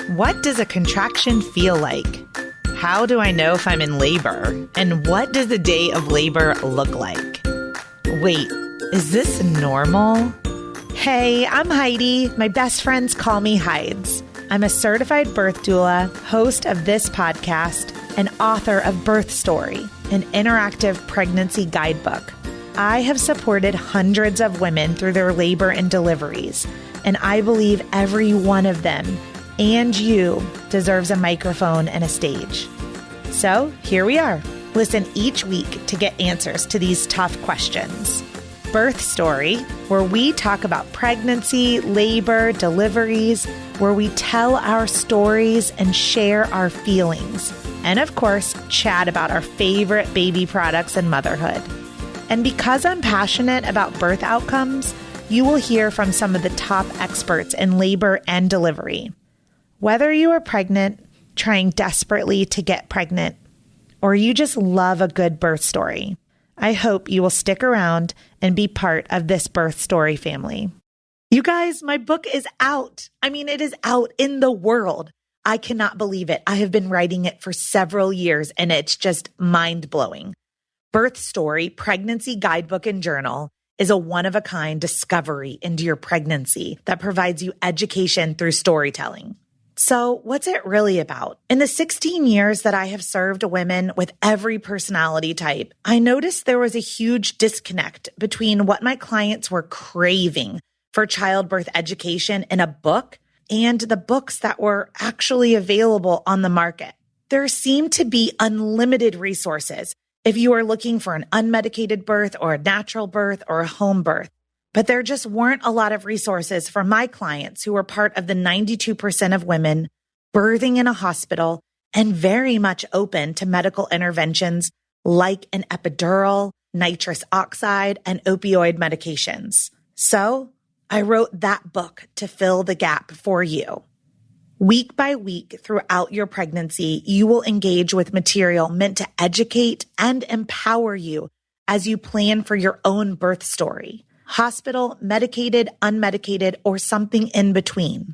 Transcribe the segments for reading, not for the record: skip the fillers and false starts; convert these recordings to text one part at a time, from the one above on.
What does a contraction feel like? How do I know if I'm in labor? And what does the day of labor look like? Wait, is this normal? Hey, I'm Heidi. My best friends call me Hides. I'm a certified birth doula, host of this podcast, and author of Birth Story, an interactive pregnancy guidebook. I have supported hundreds of women through their labor and deliveries, and I believe every one of them and you deserves a microphone and a stage. So here we are. Listen each week to get answers to these tough questions. Birth Story, where we talk about pregnancy, labor, deliveries, where we tell our stories and share our feelings. And of course, chat about our favorite baby products and motherhood. And because I'm passionate about birth outcomes, you will hear from some of the top experts in labor and delivery. Whether you are pregnant, trying desperately to get pregnant, or you just love a good birth story, I hope you will stick around and be part of this birth story family. You guys, my book is out. It is out in the world. I cannot believe it. I have been writing it for several years and it's just mind-blowing. Birth Story, Pregnancy Guidebook and Journal is a one-of-a-kind discovery into your pregnancy that provides you education through storytelling. So what's it really about? In the 16 years that I have served women with every personality type, I noticed there was a huge disconnect between what my clients were craving for childbirth education in a book and the books that were actually available on the market. There seemed to be unlimited resources if you are looking for an unmedicated birth or a natural birth or a home birth. But there just weren't a lot of resources for my clients who were part of the 92% of women birthing in a hospital and very much open to medical interventions like an epidural, nitrous oxide, and opioid medications. So I wrote that book to fill the gap for you. Week by week throughout your pregnancy, you will engage with material meant to educate and empower you as you plan for your own birth story. Hospital, medicated, unmedicated, or something in between.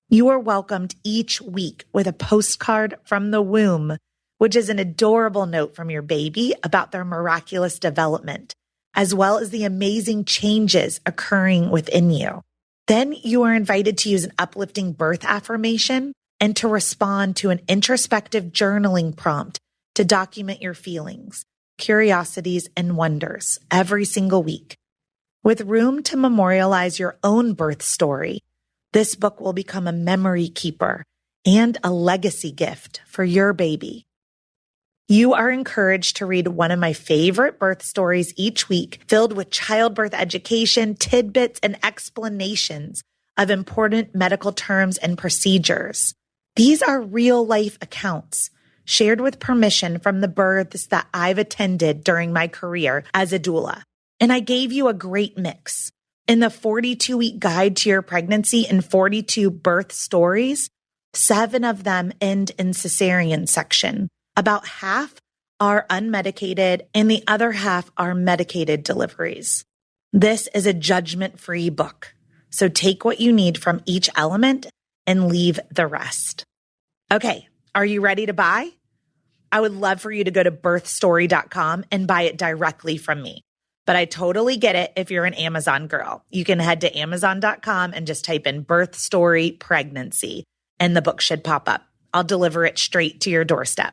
You are welcomed each week with a postcard from the womb, which is an adorable note from your baby about their miraculous development, as well as the amazing changes occurring within you. Then you are invited to use an uplifting birth affirmation and to respond to an introspective journaling prompt to document your feelings, curiosities, and wonders every single week. With room to memorialize your own birth story, this book will become a memory keeper and a legacy gift for your baby. You are encouraged to read one of my favorite birth stories each week, filled with childbirth education, tidbits, and explanations of important medical terms and procedures. These are real-life accounts shared with permission from the births that I've attended during my career as a doula. And I gave you a great mix. In the 42-week guide to your pregnancy and 42 birth stories, 7 of them end in cesarean section. About half are unmedicated and the other half are medicated deliveries. This is a judgment-free book. So take what you need from each element and leave the rest. Okay, are you ready to buy? I would love for you to go to birthstory.com and buy it directly from me. But I totally get it if you're an Amazon girl. You can head to amazon.com and just type in Birth Story Pregnancy, and the book should pop up. I'll deliver it straight to your doorstep.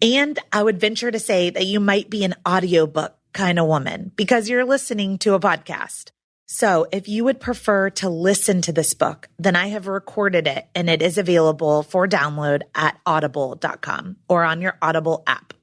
And I would venture to say that you might be an audiobook kind of woman because you're listening to a podcast. So if you would prefer to listen to this book, then I have recorded it and it is available for download at audible.com or on your Audible app.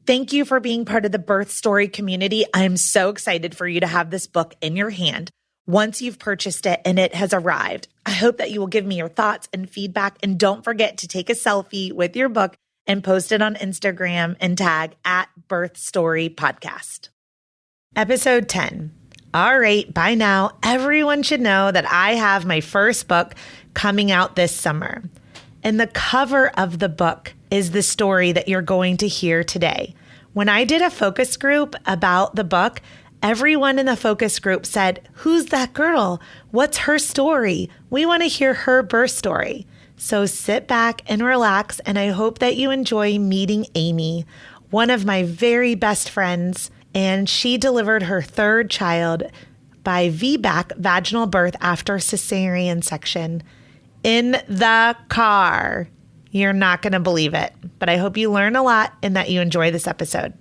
Thank you for being part of the Birth Story community. I am so excited for you to have this book in your hand once you've purchased it and it has arrived. I hope that you will give me your thoughts and feedback, and don't forget to take a selfie with your book and post it on Instagram and tag at Birth Story Podcast. Episode 10. All right, by now, everyone should know that I have my first book coming out this summer. And the cover of the book is the story that you're going to hear today. When I did a focus group about the book, everyone in the focus group said, "Who's that girl? What's her story? We want to hear her birth story." So sit back and relax, and I hope that you enjoy meeting Amy, one of my very best friends, and she delivered her third child by VBAC, vaginal birth after cesarean section, in the car. You're not going to believe it, but I hope you learn a lot and that you enjoy this episode.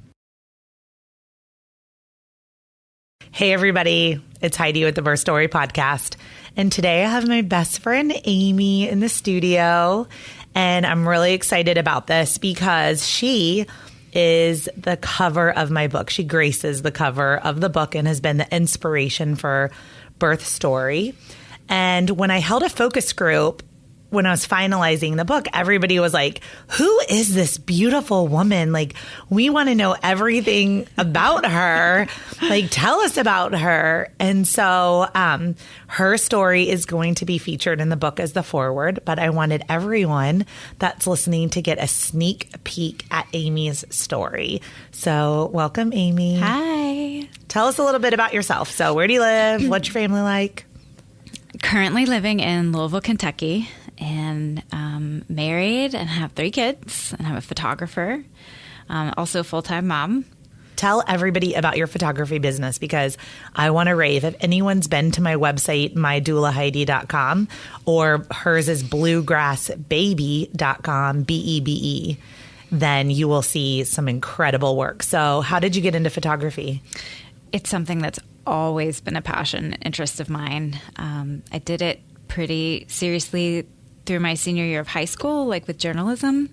Hey everybody, it's Heidi with the Birth Story Podcast. And today I have my best friend Amy in the studio. And I'm really excited about this because she is the cover of my book. She graces the cover of the book and has been the inspiration for Birth Story. And when I held a focus group, when I was finalizing the book, everybody was like, who is this beautiful woman? Like, we want to know everything about her. Like, tell us about her. And so her story is going to be featured in the book as the foreword, but I wanted everyone that's listening to get a sneak peek at Amy's story. So welcome, Amy. Hi. Tell us a little bit about yourself. So where do you live? What's your family like? Currently living in Louisville, Kentucky. And married and have 3 kids, and I'm a photographer, also a full-time mom. Tell everybody about your photography business because I want to rave. If anyone's been to my website, mydoulaheidi.com, or hers is bluegrassbaby.com, BEBE, then you will see some incredible work. So how did you get into photography? It's something that's always been a passion, interest of mine. I did it pretty seriously through my senior year of high school, like with journalism.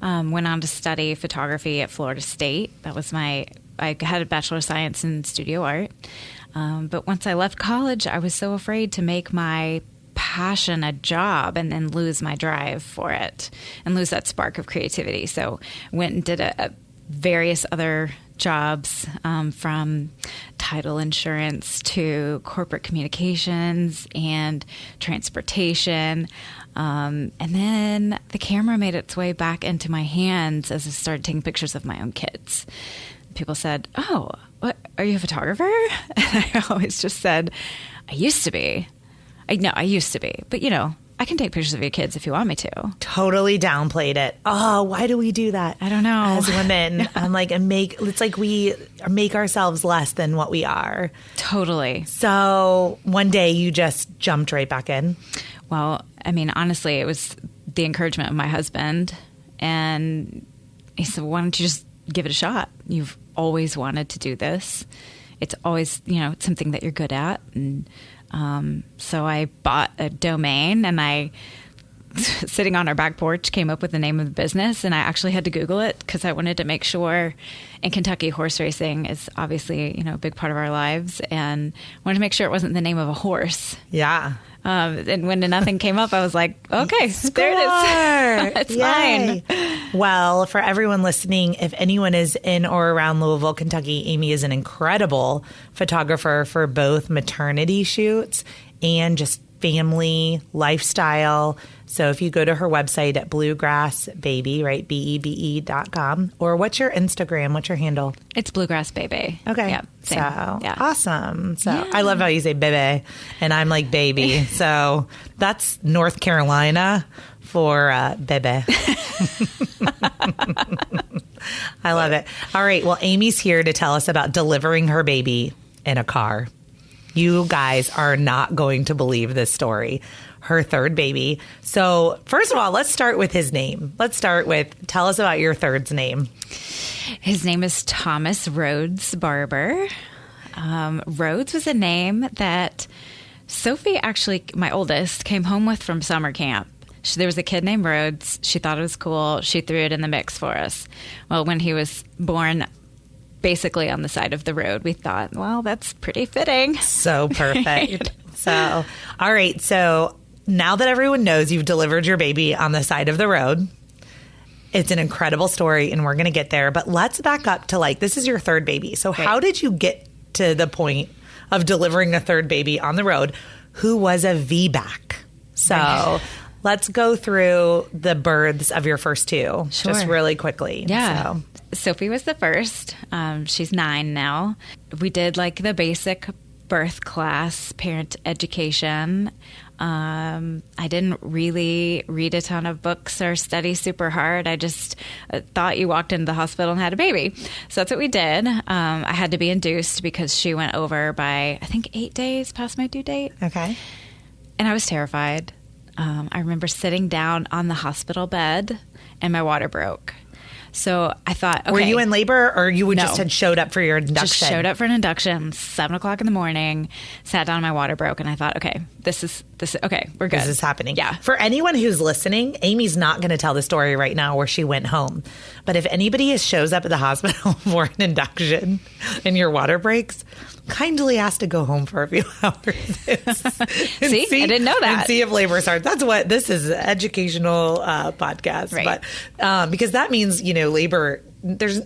Went on to study photography at Florida State. That was I had a Bachelor of Science in Studio Art. But once I left college, I was so afraid to make my passion a job and then lose my drive for it and lose that spark of creativity. So went and did various other jobs, from title insurance to corporate communications and transportation. And then the camera made its way back into my hands as I started taking pictures of my own kids. People said, "Oh, what, are you a photographer?" And I always just said, "I used to be." I used to be. But, I can take pictures of your kids if you want me to. Totally downplayed it. Oh, why do we do that? I don't know. As women, I'm like, it's like we make ourselves less than what we are. Totally. So one day you just jumped right back in. Well, honestly, it was the encouragement of my husband. And he said, why don't you just give it a shot? You've always wanted to do this. It's always, it's something that you're good at. And so I bought a domain and I, sitting on our back porch, came up with the name of the business. And I actually had to Google it because I wanted to make sure. In Kentucky, horse racing is obviously, a big part of our lives. And wanted to make sure it wasn't the name of a horse. Yeah. And when nothing came up, I was like, okay, there it is. It's Yay. fine. Well, for everyone listening, if anyone is in or around Louisville, Kentucky, Amy is an incredible photographer for both maternity shoots and just family lifestyle. So if you go to her website at bluegrassbaby, right, BEBE.com, or what's your Instagram? What's your handle? It's Bluegrass Baby. Okay. Yeah, so yeah. Awesome. So I love how you say baby and I'm like baby. So that's North Carolina for baby. I love it. All right. Well, Amy's here to tell us about delivering her baby in a car. You guys are not going to believe this story. Her third baby. So first of all, let's start with his name. Tell us about your third's name. His name is Thomas Rhodes Barber. Rhodes was a name that Sophie, actually, my oldest, came home with from summer camp. There was a kid named Rhodes. She thought it was cool. She threw it in the mix for us. Well, when he was born, basically on the side of the road, we thought, well, that's pretty fitting. So perfect. Right? So, all right. So now that everyone knows you've delivered your baby on the side of the road, it's an incredible story and we're going to get there. But let's back up to this is your third baby. So how did you get to the point of delivering a third baby on the road who was a VBAC? So let's go through the births of your first two just really quickly. Yeah. So Sophie was the first. She's 9 now. We did the basic birth class, parent education. I didn't really read a ton of books or study super hard. I just thought you walked into the hospital and had a baby. So that's what we did. I had to be induced because she went over by, I think, 8 days past my due date. Okay. And I was terrified. I remember sitting down on the hospital bed and my water broke. So I thought, okay. Were you in labor or you just had showed up for your induction? Just showed up for an induction, 7 o'clock in the morning, sat down, my water broke, and I thought, okay, this is okay, we're good. This is happening. Yeah. For anyone who's listening, Amy's not going to tell the story right now where she went home. But if anybody shows up at the hospital for an induction and your water breaks, kindly ask to go home for a few hours. See, I didn't know that. And see if labor starts. That's what this is, an educational podcast. Right. But because that means, labor, there's,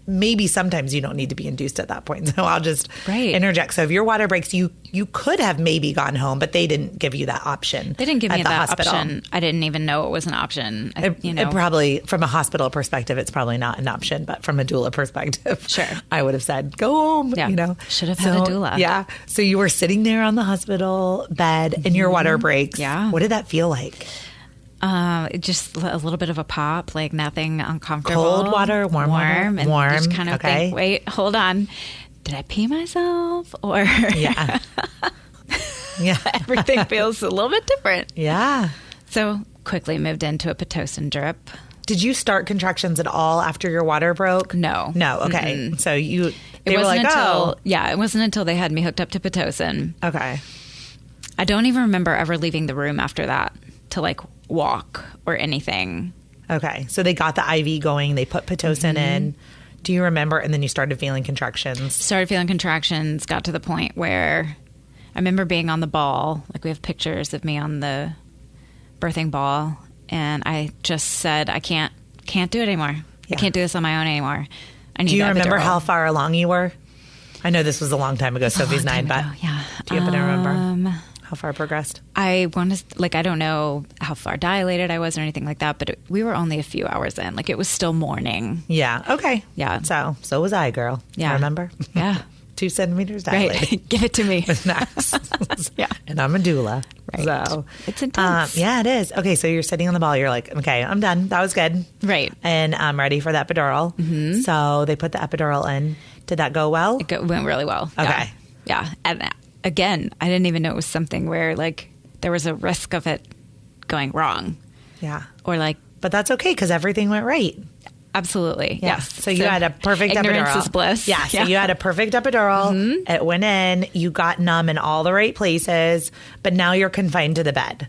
maybe sometimes you don't need to be induced at that point. So I'll just interject. So if your water breaks, you could have maybe gone home, but they didn't give you that option. They didn't give me that option. I didn't even know it was an option. It probably, from a hospital perspective, it's probably not an option, but from a doula perspective, sure, I would have said, go home. Yeah. Should have had a doula. Yeah. So you were sitting there on the hospital bed and your water breaks. Yeah. What did that feel like? Just a little bit of a pop, like nothing uncomfortable. Cold water, warm water? And warm. Just kind of think, wait, hold on. Did I pee myself? Or yeah. Yeah. Everything feels a little bit different. Yeah. So quickly moved into a Pitocin drip. Did you start contractions at all after your water broke? No. No. Okay. Mm-hmm. So it wasn't until they had me hooked up to Pitocin. Okay. I don't even remember ever leaving the room after that to walk or anything. Okay. So they got the IV going. They put Pitocin in. Do you remember? And then you started feeling contractions. Started feeling contractions. Got to the point where I remember being on the ball. We have pictures of me on the birthing ball. And I just said, I can't do it anymore. Yeah. I can't do this on my own anymore. I need. Do you remember how far along you were? I know this was a long time ago. Sophie's 9, but yeah. Do you happen to remember how far progressed? I want to, I don't know how far dilated I was or anything like that, but we were only a few hours in. It was still morning. Yeah. Okay. Yeah. So was I, girl. Yeah. Remember? Yeah. 2 centimeters dilated. Right. Give it to me. Nice. Yeah. And I'm a doula. Right. So it's intense. Yeah, it is. Okay. So you're sitting on the ball. You're like, okay, I'm done. That was good. Right. And I'm ready for the epidural. Mm-hmm. So they put the epidural in. Did that go well? It went really well. Okay. Yeah. And again, I didn't even know it was something where there was a risk of it going wrong. Yeah. Or but that's okay because everything went right. Absolutely. Yeah. Yes. So you had a perfect ignorance epidural. Is bliss. Yeah. So you had a perfect epidural. Mm-hmm. It went in. You got numb in all the right places, but now you're confined to the bed.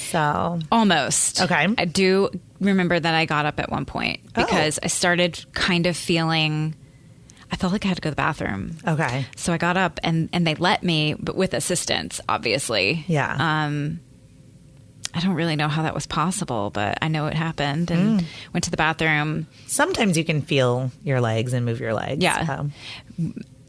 So almost. Okay. I do remember that I got up at one point because I started kind of feeling. I felt like I had to go to the bathroom. Okay. So I got up and they let me, but with assistance, obviously. Yeah. I don't really know how that was possible, but I know it happened and went to the bathroom. Sometimes you can feel your legs and move your legs. Yeah. So.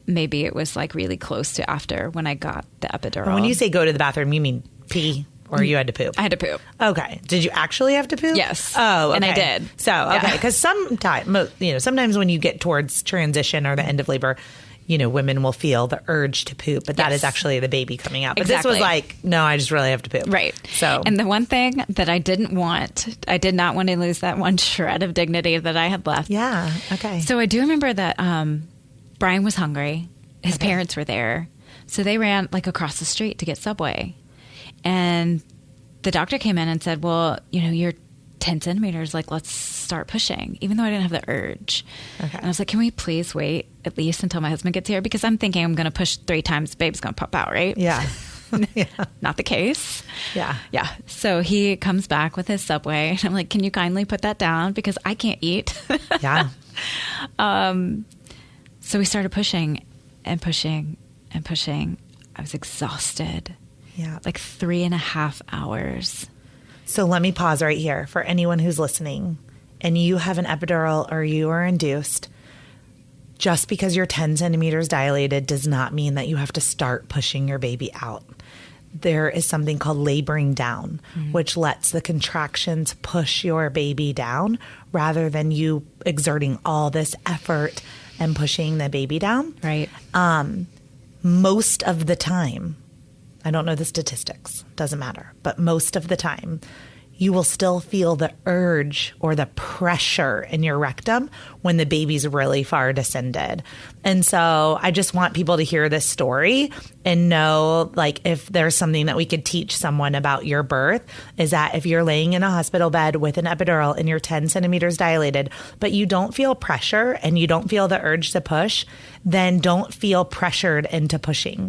Maybe it was really close to after when I got the epidural. When you say go to the bathroom, you mean pee? Or you had to poop? I had to poop. Okay. Did you actually have to poop? Yes. Oh, okay. And I did. So, okay. Because sometimes when you get towards transition or the end of labor, women will feel the urge to poop, but that is actually the baby coming out. But exactly. This was no, I just really have to poop. Right. So, and the one thing that I did not want to lose that one shred of dignity that I had left. Yeah. Okay. So I do remember that Brian was hungry. His parents were there. So they ran across the street to get Subway. And the doctor came in and said, well, you're 10 centimeters, let's start pushing, even though I didn't have the urge. Okay. And I was like, can we please wait at least until my husband gets here? Because I'm thinking I'm going to push 3 times, baby's going to pop out, right? Yeah. Yeah. Not the case. Yeah. Yeah. So he comes back with his Subway and I'm like, can you kindly put that down? Because I can't eat. Yeah. So we started pushing and pushing and pushing. I was exhausted. Yeah. 3.5 hours. So let me pause right here for anyone who's listening and you have an epidural or you are induced. Just because you're 10 centimeters dilated does not mean that you have to start pushing your baby out. There is something called laboring down, which lets the contractions push your baby down rather than you exerting all this effort and pushing the baby down. Right. Most of the time, I don't know the statistics, doesn't matter, but most of the time, you will still feel the urge or the pressure in your rectum when the baby's really far descended. And so I just want people to hear this story and know, like, if there's something that we could teach someone about your birth, is that if you're laying in a hospital bed with an epidural and you're 10 centimeters dilated, but you don't feel pressure and you don't feel the urge to push, then don't feel pressured into pushing.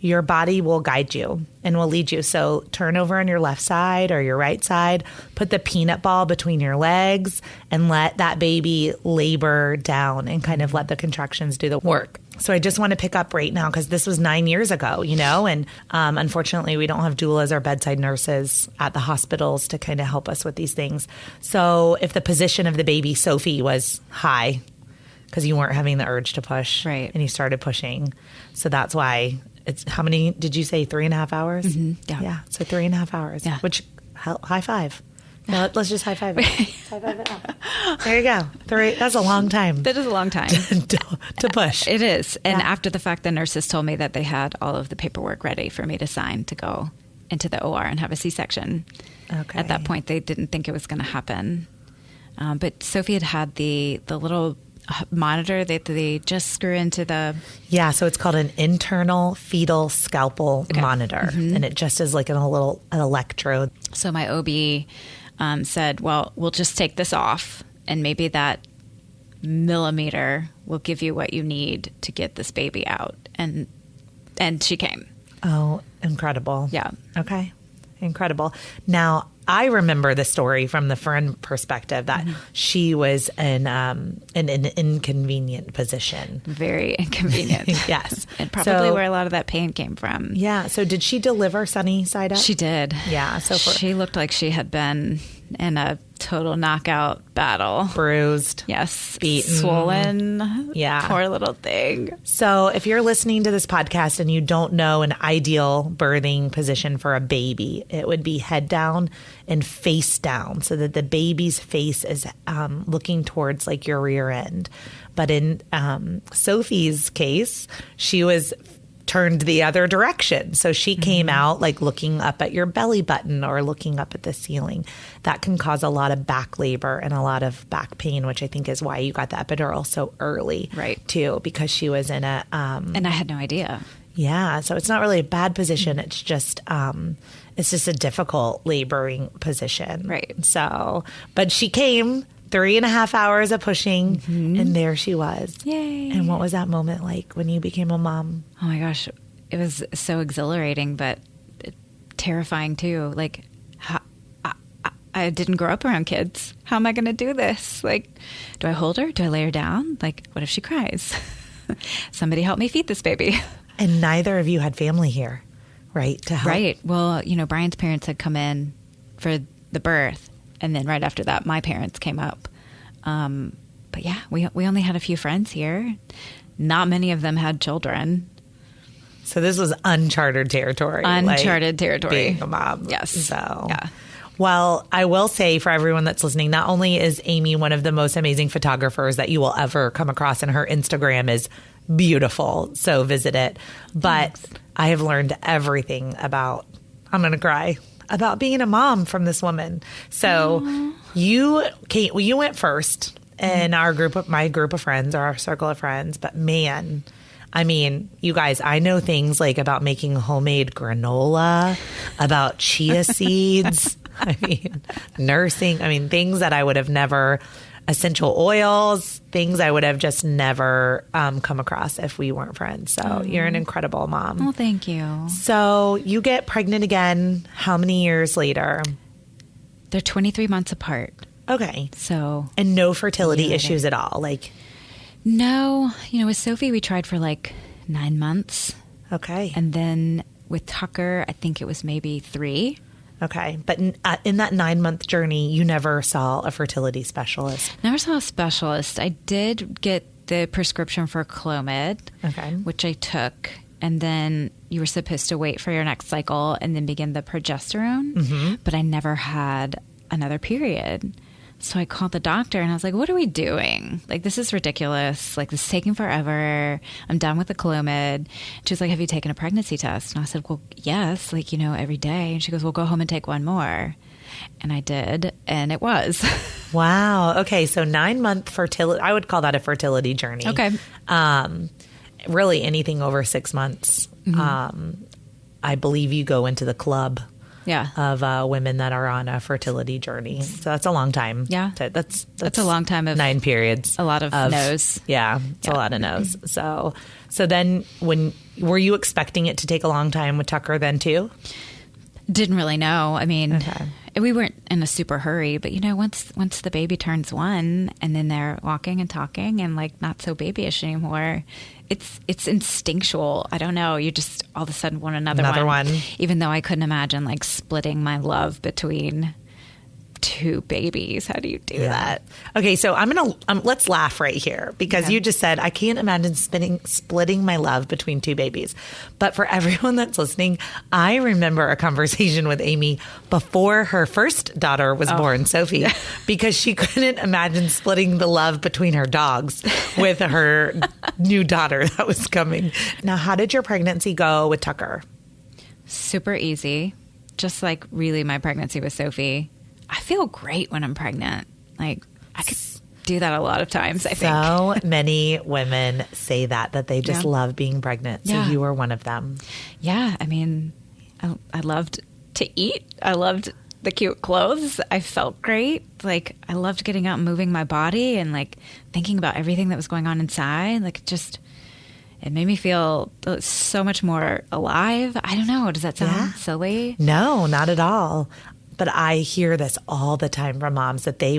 Your body will guide you and will lead you. So turn over on your left side or your right side, put the peanut ball between your legs and let that baby labor down and kind of let the contractions do the work. So I just want to pick up right now because this was 9 years ago, and unfortunately we don't have doulas or bedside nurses at the hospitals to kind of help us with these things. So if the position of the baby, Sophie, was high because you weren't having the urge to push, right, and you started pushing. So that's why it's, how many did you say, 3.5 hours? Mm-hmm. Yeah. So 3.5 hours, yeah. Which, high five. No, let's just high five it. High five it up. There you go. That's a long time. That is a long time. to push. It is. And Yeah. after the fact, the nurses told me that they had all of the paperwork ready for me to sign to go into the OR and have a C-section. Okay. At that point, they didn't think it was going to happen. But Sophie had the little monitor that they just screw into the... Yeah, so it's called an internal fetal scalpel monitor. Mm-hmm. And it just is like an electrode. So my OB said, well, we'll just take this off and maybe that millimeter will give you what you need to get this baby out. And she came. Oh, incredible. Yeah. Okay. Incredible. Now, I remember the story from the friend perspective that she was in an inconvenient position. Very inconvenient. Yes. And probably where a lot of that pain came from. Yeah. So did she deliver sunny side up? She did. Yeah. So she looked like she had been in a total knockout battle. Bruised. Yes. Beaten. Swollen. Yeah. Poor little thing. So if you're listening to this podcast and you don't know an ideal birthing position for a baby, it would be head down and face down so that the baby's face is looking towards like your rear end. But in Sophie's case, she was turned the other direction. So she came out like looking up at your belly button or looking up at the ceiling. That can cause a lot of back labor and a lot of back pain, which I think is why you got the epidural so early. Right. Too, because she was in a... and I had no idea. Yeah. So it's not really a bad position. It's just a difficult laboring position. Right. So, but she came 3.5 hours of pushing and there she was. Yay. And what was that moment like when you became a mom? Oh my gosh. It was so exhilarating, but terrifying too. Like, I didn't grow up around kids. How am I going to do this? Like, do I hold her? Do I lay her down? Like, what if she cries? Somebody help me feed this baby. And neither of you had family here, right? To help. Right. Well, Brian's parents had come in for the birth. And then right after that, my parents came up. But yeah, we only had a few friends here. Not many of them had children. So this was uncharted territory. Uncharted territory. Being a mom. Yes. So, yeah. Well, I will say for everyone that's listening, not only is Amy one of the most amazing photographers that you will ever come across, and her Instagram is beautiful, so visit it. But thanks. I have learned everything about, I'm going to cry, about being a mom from this woman. So you went first in my group of friends, or our circle of friends, but man, I mean, you guys, I know things like about making homemade granola, about chia seeds, I mean, nursing, I mean, things that I would have never, essential oils, things I would have just never come across if we weren't friends. So you're an incredible mom. Oh, thank you. So you get pregnant again, how many years later? They're 23 months apart. Okay. So. And no fertility issues at all? Like. No. With Sophie, we tried for like 9 months. Okay. And then with Tucker, I think it was maybe 3. Okay. But in that 9-month journey, you never saw a fertility specialist? Never saw a specialist. I did get the prescription for Clomid, which I took. And then you were supposed to wait for your next cycle and then begin the progesterone. Mm-hmm. But I never had another period. So I called the doctor and I was like, what are we doing? Like, this is ridiculous. Like, this is taking forever. I'm done with the Clomid. She was like, have you taken a pregnancy test? And I said, well, yes, like, you know, every day. And she goes, well, go home and take one more. And I did. And it was. Wow. Okay. So 9-month fertility, I would call that a fertility journey. Okay. Really anything over 6 months. I believe you go into the club. Yeah. Of women that are on a fertility journey. So that's a long time. Yeah. That's a long time of 9 periods. A lot of no's. Yeah. It's a lot of no's. So then were you expecting it to take a long time with Tucker then too? Didn't really know. I mean, we weren't in a super hurry, but you know, once the baby turns 1 and then they're walking and talking and like not so babyish anymore, it's instinctual. I don't know. You just all of a sudden want another one. Even though I couldn't imagine like splitting my love between 2 babies. How do you do that? Okay, so let's laugh right here because you just said I can't imagine splitting my love between 2 babies. But for everyone that's listening, I remember a conversation with Amy before her first daughter was born, Sophie, because she couldn't imagine splitting the love between her dogs with her new daughter that was coming. Now, how did your pregnancy go with Tucker? Super easy. Just like really my pregnancy with Sophie. I feel great when I'm pregnant. Like, I could do that a lot of times, I think. So many women say that they just love being pregnant. So you were one of them. Yeah. I mean, I loved to eat. I loved the cute clothes. I felt great. Like, I loved getting out and moving my body and, like, thinking about everything that was going on inside. Like, it made me feel so much more alive. I don't know. Does that sound silly? No, not at all. But I hear this all the time from moms that they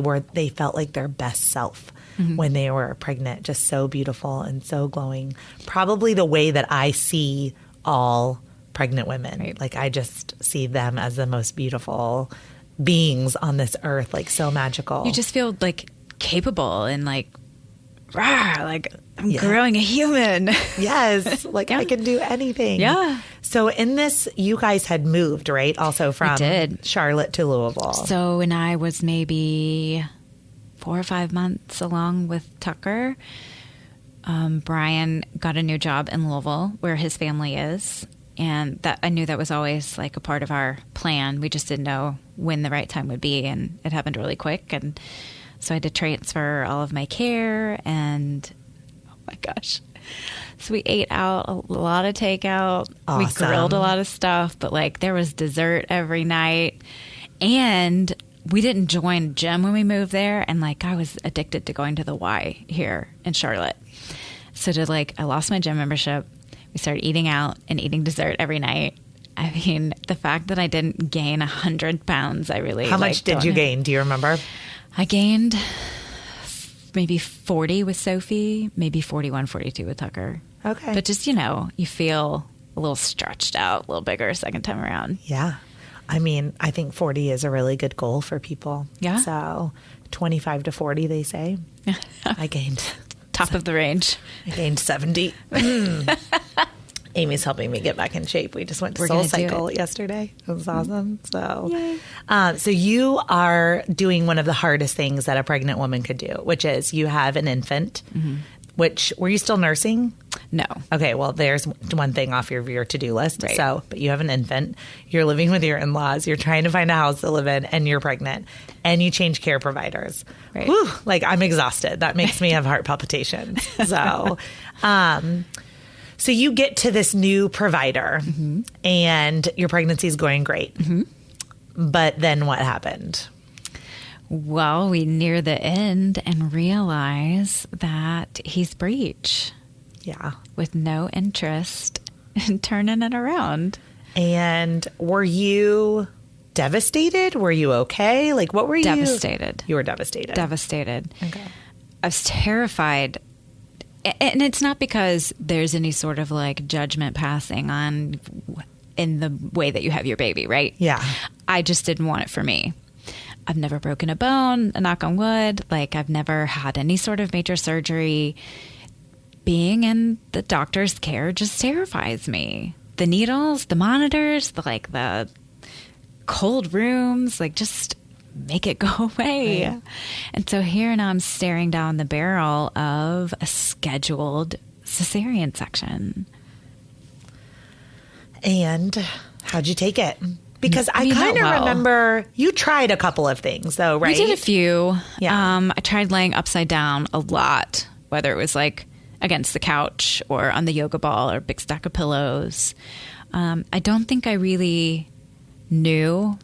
felt like their best self when they were pregnant, just so beautiful and so glowing. Probably the way that I see all pregnant women. Right. Like I just see them as the most beautiful beings on this earth, like so magical. You just feel like capable and like, rah, like I'm growing a human. Yes. Like I can do anything. Yeah. So in this, you guys had moved, right? Also from Charlotte to Louisville. So when I was maybe 4 or 5 months along with Tucker, Brian got a new job in Louisville where his family is. And that I knew that was always like a part of our plan. We just didn't know when the right time would be. And it happened really quick. And so I had to transfer all of my care and, oh my gosh. So we ate out, a lot of takeout. Awesome. We grilled a lot of stuff, but like there was dessert every night. And we didn't join gym when we moved there. And like I was addicted to going to the Y here in Charlotte. So I lost my gym membership. We started eating out and eating dessert every night. I mean, the fact that I didn't gain 100 pounds, I really How much did you gain? Do you remember? I gained maybe 40 with Sophie, maybe 41, 42 with Tucker. Okay. But just, you feel a little stretched out, a little bigger second time around. Yeah. I mean, I think 40 is a really good goal for people. Yeah. So 25 to 40, they say. I gained. Top of the range. I gained 70. Amy's helping me get back in shape. We just went to Soul Cycle yesterday. It was awesome. So, so you are doing one of the hardest things that a pregnant woman could do, which is you have an infant. Which, were you still nursing? No. Okay, well, there's one thing off your to-do list. Right. So, but you have an infant, you're living with your in-laws, you're trying to find a house to live in, and you're pregnant, and you change care providers. Right. Whew, like, I'm exhausted. That makes me have heart palpitations. So, so you get to this new provider, and your pregnancy is going great. But then what happened? Well, we near the end and realize that he's Breech. Yeah. With no interest in turning it around. And were you devastated? Were you okay? Like, what were you? Devastated. You were devastated. Devastated. Okay. I was terrified. And it's not because there's any sort of like judgment passing on in the way that you have your baby, right? Yeah. I just didn't want it for me. I've never broken a bone, a knock on wood. Like, I've never had any sort of major surgery. Being in the doctor's care just terrifies me. The needles, the monitors, the cold rooms, like just make it go away. Right. And so here now I'm staring down the barrel of a scheduled cesarean section. And how'd you take it? Because I kind of remember you tried a couple of things, though, right? We did a few. Yeah. I tried laying upside down a lot, whether it was like against the couch or on the yoga ball or a big stack of pillows. I don't think I really knew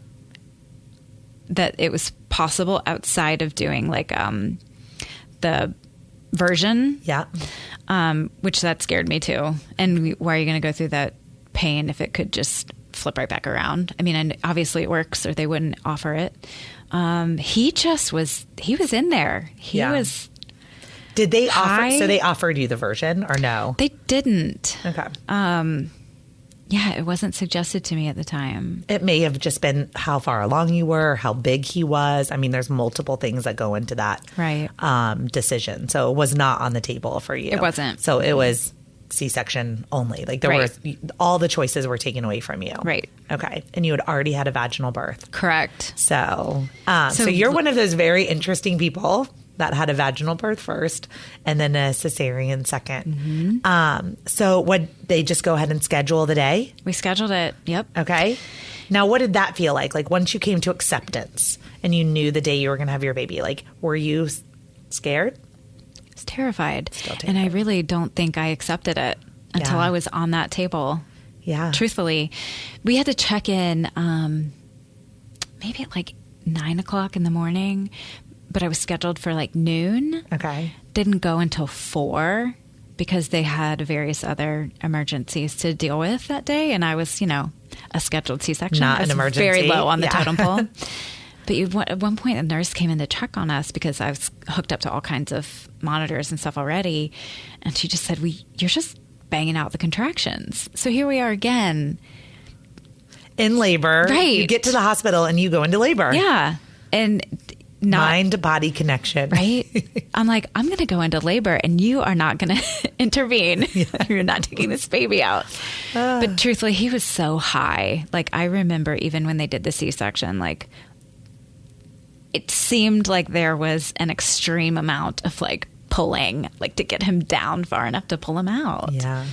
that it was possible outside of doing like the version. Yeah. Which that scared me too. And why are you going to go through that pain if it could just flip right back around? I mean, and obviously it works or they wouldn't offer it. He was in there. He was. Did they offer? So they offered you the version or no? They didn't. Okay. Yeah, it wasn't suggested to me at the time. It may have just been how far along you were, how big he was. I mean, there's multiple things that go into that decision. So it was not on the table for you. It wasn't. So it was C-section only. Like there was all the choices were taken away from you. Right. Okay. And you had already had a vaginal birth. Correct. So you're one of those very interesting people that had a vaginal birth first and then a cesarean second. Mm-hmm. So would they just go ahead and schedule the day? We scheduled it. Yep. Okay. Now, what did that feel like? Like once you came to acceptance and you knew the day you were going to have your baby, like were you scared? I was terrified. Still terrified. And I really don't think I accepted it until I was on that table. Yeah. Truthfully, we had to check in maybe at like 9 o'clock in the morning. But I was scheduled for like noon. Okay. Didn't go until 4 because they had various other emergencies to deal with that day. And I was, a scheduled C-section. Not an emergency. Very low on the totem pole. But at one point, a nurse came in to check on us because I was hooked up to all kinds of monitors and stuff already. And she just said, you're just banging out the contractions. So here we are again. In labor. Right. You get to the hospital and you go into labor. Yeah. And mind-body connection. Right? I'm like, I'm going to go into labor and you are not going to intervene. Yeah. You're not taking this baby out. But truthfully, he was so high. Like, I remember even when they did the C-section, like, it seemed like there was an extreme amount of, like, pulling, like, to get him down far enough to pull him out. Yeah.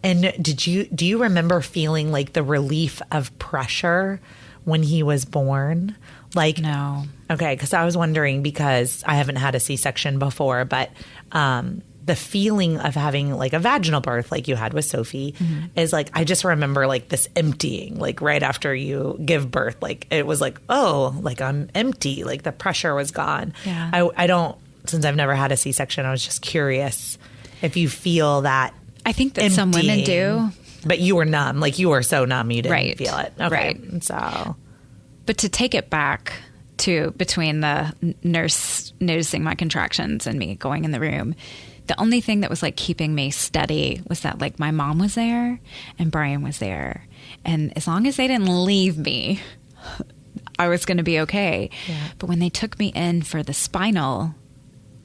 And do you remember feeling, like, the relief of pressure when he was born? Like, no. Okay, because I was wondering, because I haven't had a C-section before, but the feeling of having like a vaginal birth like you had with Sophie is like, I just remember like this emptying, like right after you give birth, like it was like, oh, like I'm empty, like the pressure was gone. Yeah. I don't, since I've never had a C-section, I was just curious if you feel that. I think that some women do. But you were numb, like you were so numb you didn't feel it. Okay. Right. So. But to take it back to between the nurse noticing my contractions and me going in the room, the only thing that was like keeping me steady was that like my mom was there and Brian was there. And as long as they didn't leave me, I was going to be okay. Yeah. But when they took me in for the spinal,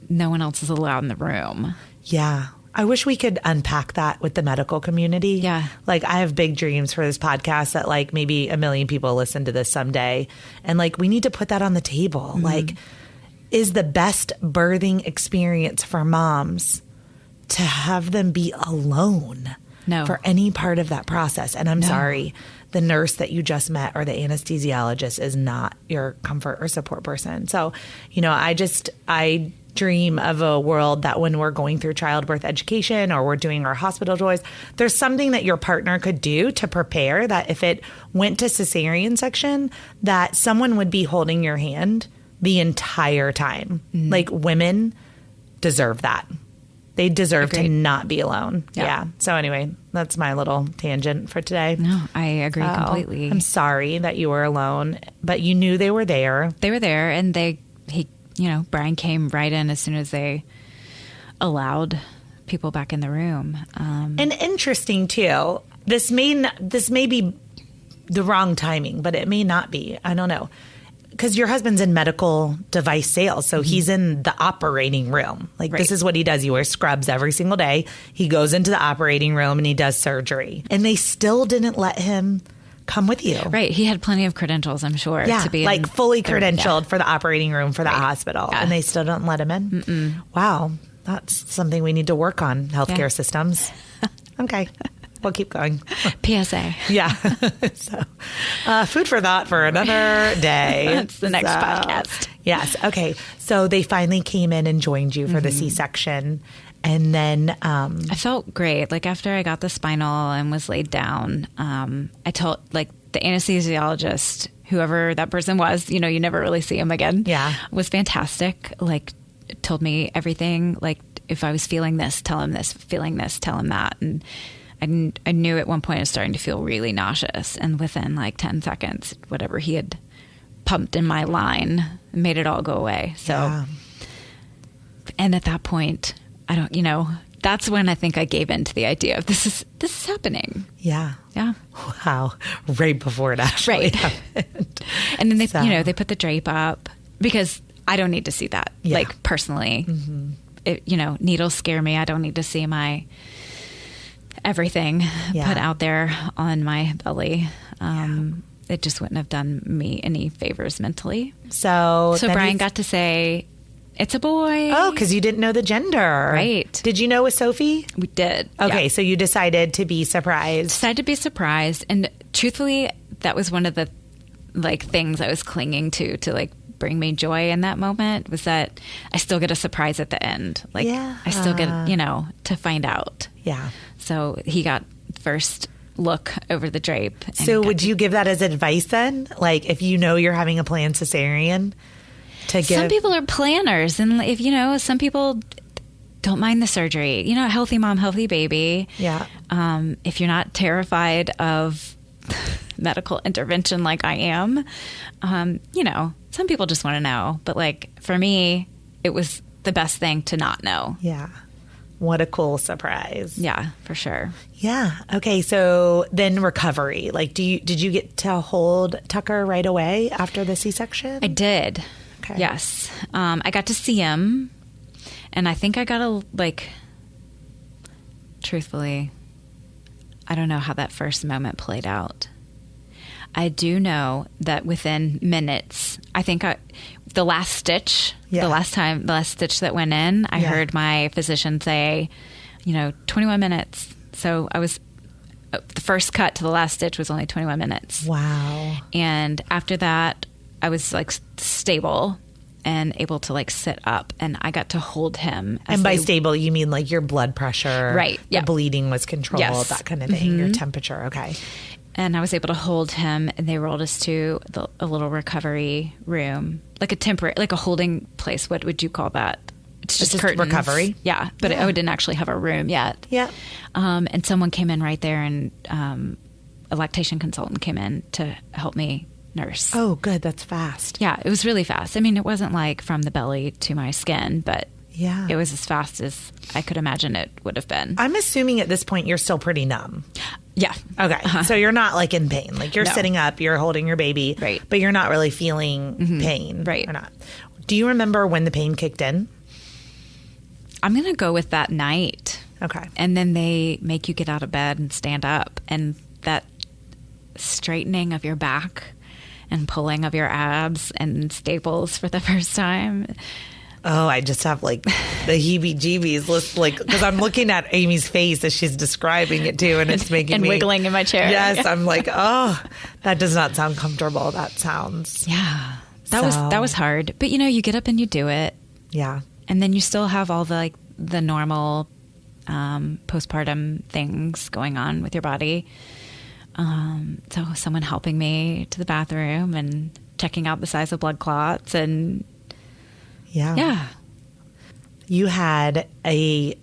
no one else was allowed in the room. Yeah. I wish we could unpack that with the medical community. Yeah. Like I have big dreams for this podcast that like maybe 1 million people listen to this someday. And like we need to put that on the table. Mm-hmm. Like is the best birthing experience for moms to have them be alone for any part of that process. And I'm sorry, the nurse that you just met or the anesthesiologist is not your comfort or support person. So, I dream of a world that when we're going through childbirth education or we're doing our hospital joys, there's something that your partner could do to prepare that if it went to cesarean section, that someone would be holding your hand the entire time. Mm. Like women deserve that. They deserve to not be alone. Yeah. So anyway, that's my little tangent for today. No, I agree completely. I'm sorry that you were alone, but you knew they were there. They were there and Brian came right in as soon as they allowed people back in the room. And interesting too, this may be the wrong timing, but it may not be. I don't know. Because your husband's in medical device sales, so he's in the operating room. Like this is what he does. He wears scrubs every single day. He goes into the operating room and he does surgery. And they still didn't let him come with you. Right. He had plenty of credentials, I'm sure. Yeah, to be like fully credentialed for the operating room for that hospital. Yeah. And they still don't let him in? Mm-mm. Wow. That's something we need to work on, healthcare systems. Okay. We'll keep going. PSA. Yeah. So, food for thought for another day. That's the next podcast. Yes. Okay. So they finally came in and joined you for the C-section. And then I felt great. Like after I got the spinal and was laid down, I told like the anesthesiologist, whoever that person was, you never really see him again. Yeah. Was fantastic. Like told me everything. Like if I was feeling this, tell him this, feeling this, tell him that. And I knew at one point I was starting to feel really nauseous. And within like 10 seconds, whatever he had pumped in my line made it all go away. So, and at that point, that's when I think I gave in to the idea of this is happening. Yeah. Yeah. Wow. Right before it actually happened. And then they put the drape up because I don't need to see that. Yeah. Like personally, needles scare me. I don't need to see my everything put out there on my belly. It just wouldn't have done me any favors mentally. So Brian got to say, it's a boy. Oh, because you didn't know the gender. Right. Did you know it was Sophie? We did. Okay, so you decided to be surprised. Decided to be surprised. And truthfully, that was one of the things I was clinging to bring me joy in that moment, was that I still get a surprise at the end. I still get, to find out. Yeah. So he got first look over the drape. So would you give that as advice then? Like if you're having a planned cesarean? Some people are planners, and if some people don't mind the surgery. Healthy mom, healthy baby. Yeah. If you're not terrified of medical intervention like I am, some people just want to know. But for me, it was the best thing to not know. Yeah. What a cool surprise. Yeah, for sure. Yeah. Okay. So then recovery. Did you get to hold Tucker right away after the C-section? I did. Okay. Yes. I got to see him, and I think I got truthfully, I don't know how that first moment played out. I do know that within minutes, I think the last stitch, the last stitch that went in, I heard my physician say, 21 minutes. So the first cut to the last stitch was only 21 minutes. Wow. And after that, I was stable and able to sit up, and I got to hold him. And by stable, you mean your blood pressure, right? The bleeding was controlled, that kind of thing, your temperature. Okay. And I was able to hold him, and they rolled us to a little recovery room, like a holding place. What would you call that? It's just curtains. Recovery. Yeah, but I didn't actually have a room yet. Yeah. And someone came in right there, and a lactation consultant came in to help me nurse. Oh, good. That's fast. Yeah, it was really fast. I mean, it wasn't from the belly to my skin, but it was as fast as I could imagine it would have been. I'm assuming at this point you're still pretty numb. Yeah. Okay. Uh-huh. So you're not in pain. You're sitting up, you're holding your baby, right? But you're not really feeling pain, right? Or not. Do you remember when the pain kicked in? I'm going to go with that night. Okay. And then they make you get out of bed and stand up, and that straightening of your back and pulling of your abs and staples for the first time. Oh, I just have the heebie-jeebies, because I'm looking at Amy's face as she's describing it too, and it's making and me wiggling in my chair. Yes, I'm oh, that does not sound comfortable. That sounds that was hard, but you get up and you do it. Yeah, and then you still have all the normal postpartum things going on with your body. So someone helping me to the bathroom and checking out the size of blood clots, and yeah. You had a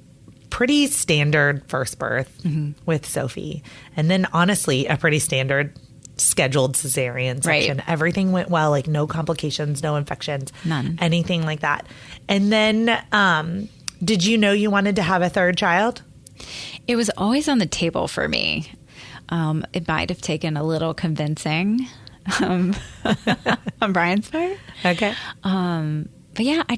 pretty standard first birth with Sophie, and then honestly a pretty standard scheduled cesarean section. Right. Everything went well, no complications, no infections, none, anything like that. And then did you know you wanted to have a third child? It was always on the table for me. It might have taken a little convincing on Brian's part. Okay. But yeah, I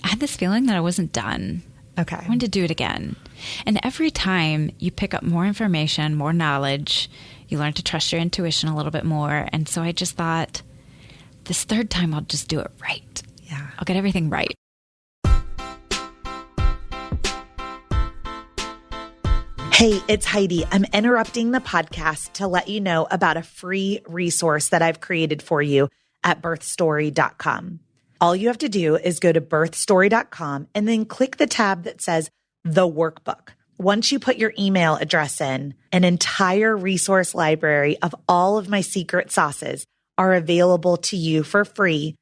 had this feeling that I wasn't done. Okay. I wanted to do it again. And every time you pick up more information, more knowledge, You learn to trust your intuition a little bit more. And so I just thought, this third time, I'll just do it right. Yeah. I'll get everything right. Hey, it's Heidi. I'm interrupting the podcast to let you know about a free resource that I've created for you at birthstory.com. All you have to do is go to birthstory.com and then click the tab that says The Workbook. Once you put your email address in, an entire resource library of all of my secret sauces are available to you for free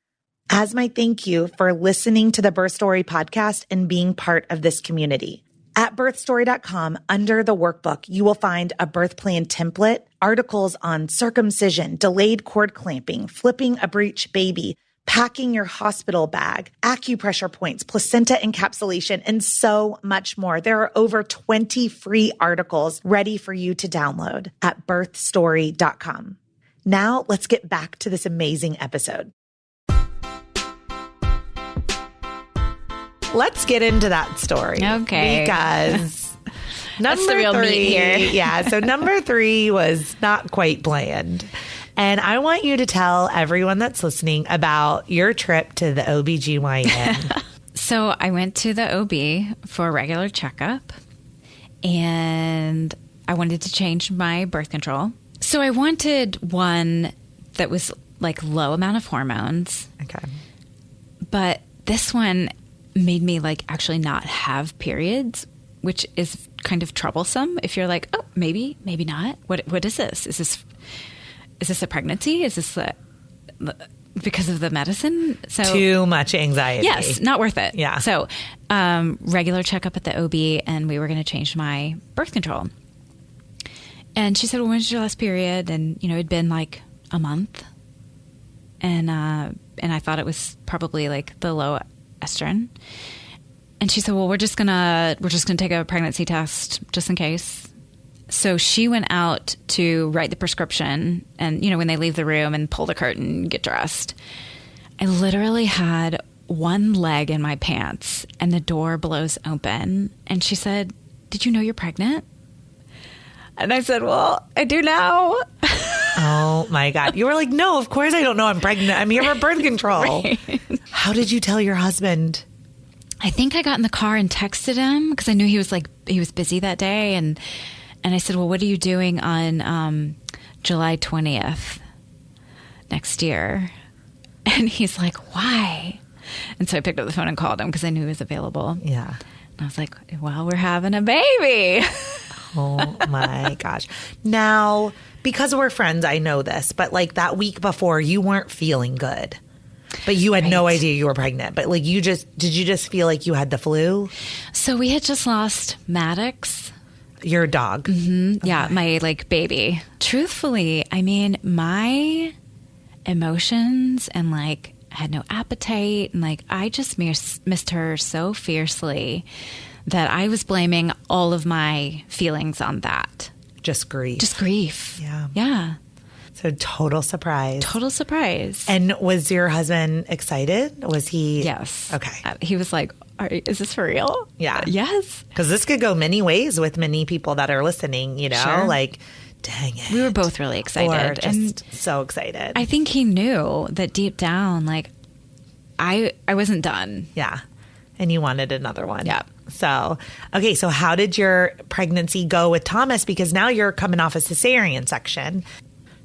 as my thank you for listening to the Birth Story podcast and being part of this community. At birthstory.com, under the workbook, you will find a birth plan template, articles on circumcision, delayed cord clamping, flipping a breech baby, packing your hospital bag, acupressure points, placenta encapsulation, and so much more. There are over 20 free articles ready for you to download at birthstory.com. Now let's get back to this amazing episode. Let's get into that story. Okay. Because That's the real meat here. Yeah. So number 3 was not quite planned. And I want you to tell everyone that's listening about your trip to the OBGYN. So I went to the OB for a regular checkup, and I wanted to change my birth control. So I wanted one that was like low amount of hormones. Okay. But this one made me like actually not have periods, which is kind of troublesome if you're like, oh, maybe not. What is this? Is this a pregnancy? Is this because of the medicine? So too much anxiety. Yes, not worth it. Yeah. So regular checkup at the OB, and we were going to change my birth control. And she said, well, when's your last period? And, it'd been like a month. And I thought it was probably like the low estrogen. And she said, well, we're just gonna take a pregnancy test just in case. So she went out to write the prescription, and, when they leave the room and pull the curtain, get dressed, I literally had one leg in my pants and the door blows open. And she said, did you know you're pregnant? And I said, well, I do now. Oh my God. You were like, no, of course I don't know I'm pregnant. I'm here for birth control. Right. How did you tell your husband? I think I got in the car and texted him because I knew he was busy that day. And I said, well, what are you doing on July 20th next year? And he's like, why? And so I picked up the phone and called him because I knew he was available. Yeah. And I was like, well, we're having a baby. Oh my gosh. Now, because we're friends, I know this, but like that week before, you weren't feeling good. But you had no idea you were pregnant. But like did you just feel like you had the flu? So we had just lost Maddox. Your dog. Mm-hmm. Okay. Yeah, my like baby. Truthfully, I mean, my emotions and like I had no appetite and like I just missed her so fiercely that I was blaming all of my feelings on that. Just grief. Just grief. Yeah. Yeah. So total surprise. Total surprise. And was your husband excited? Was he? Yes. Okay. He was like, is this for real? Yeah. Yes. Because this could go many ways with many people that are listening, Sure. Like, dang it. We were both really excited. Or just so excited. I think he knew that deep down, like, I wasn't done. Yeah. And you wanted another one. Yeah. So, okay. So how did your pregnancy go with Thomas? Because now you're coming off a cesarean section.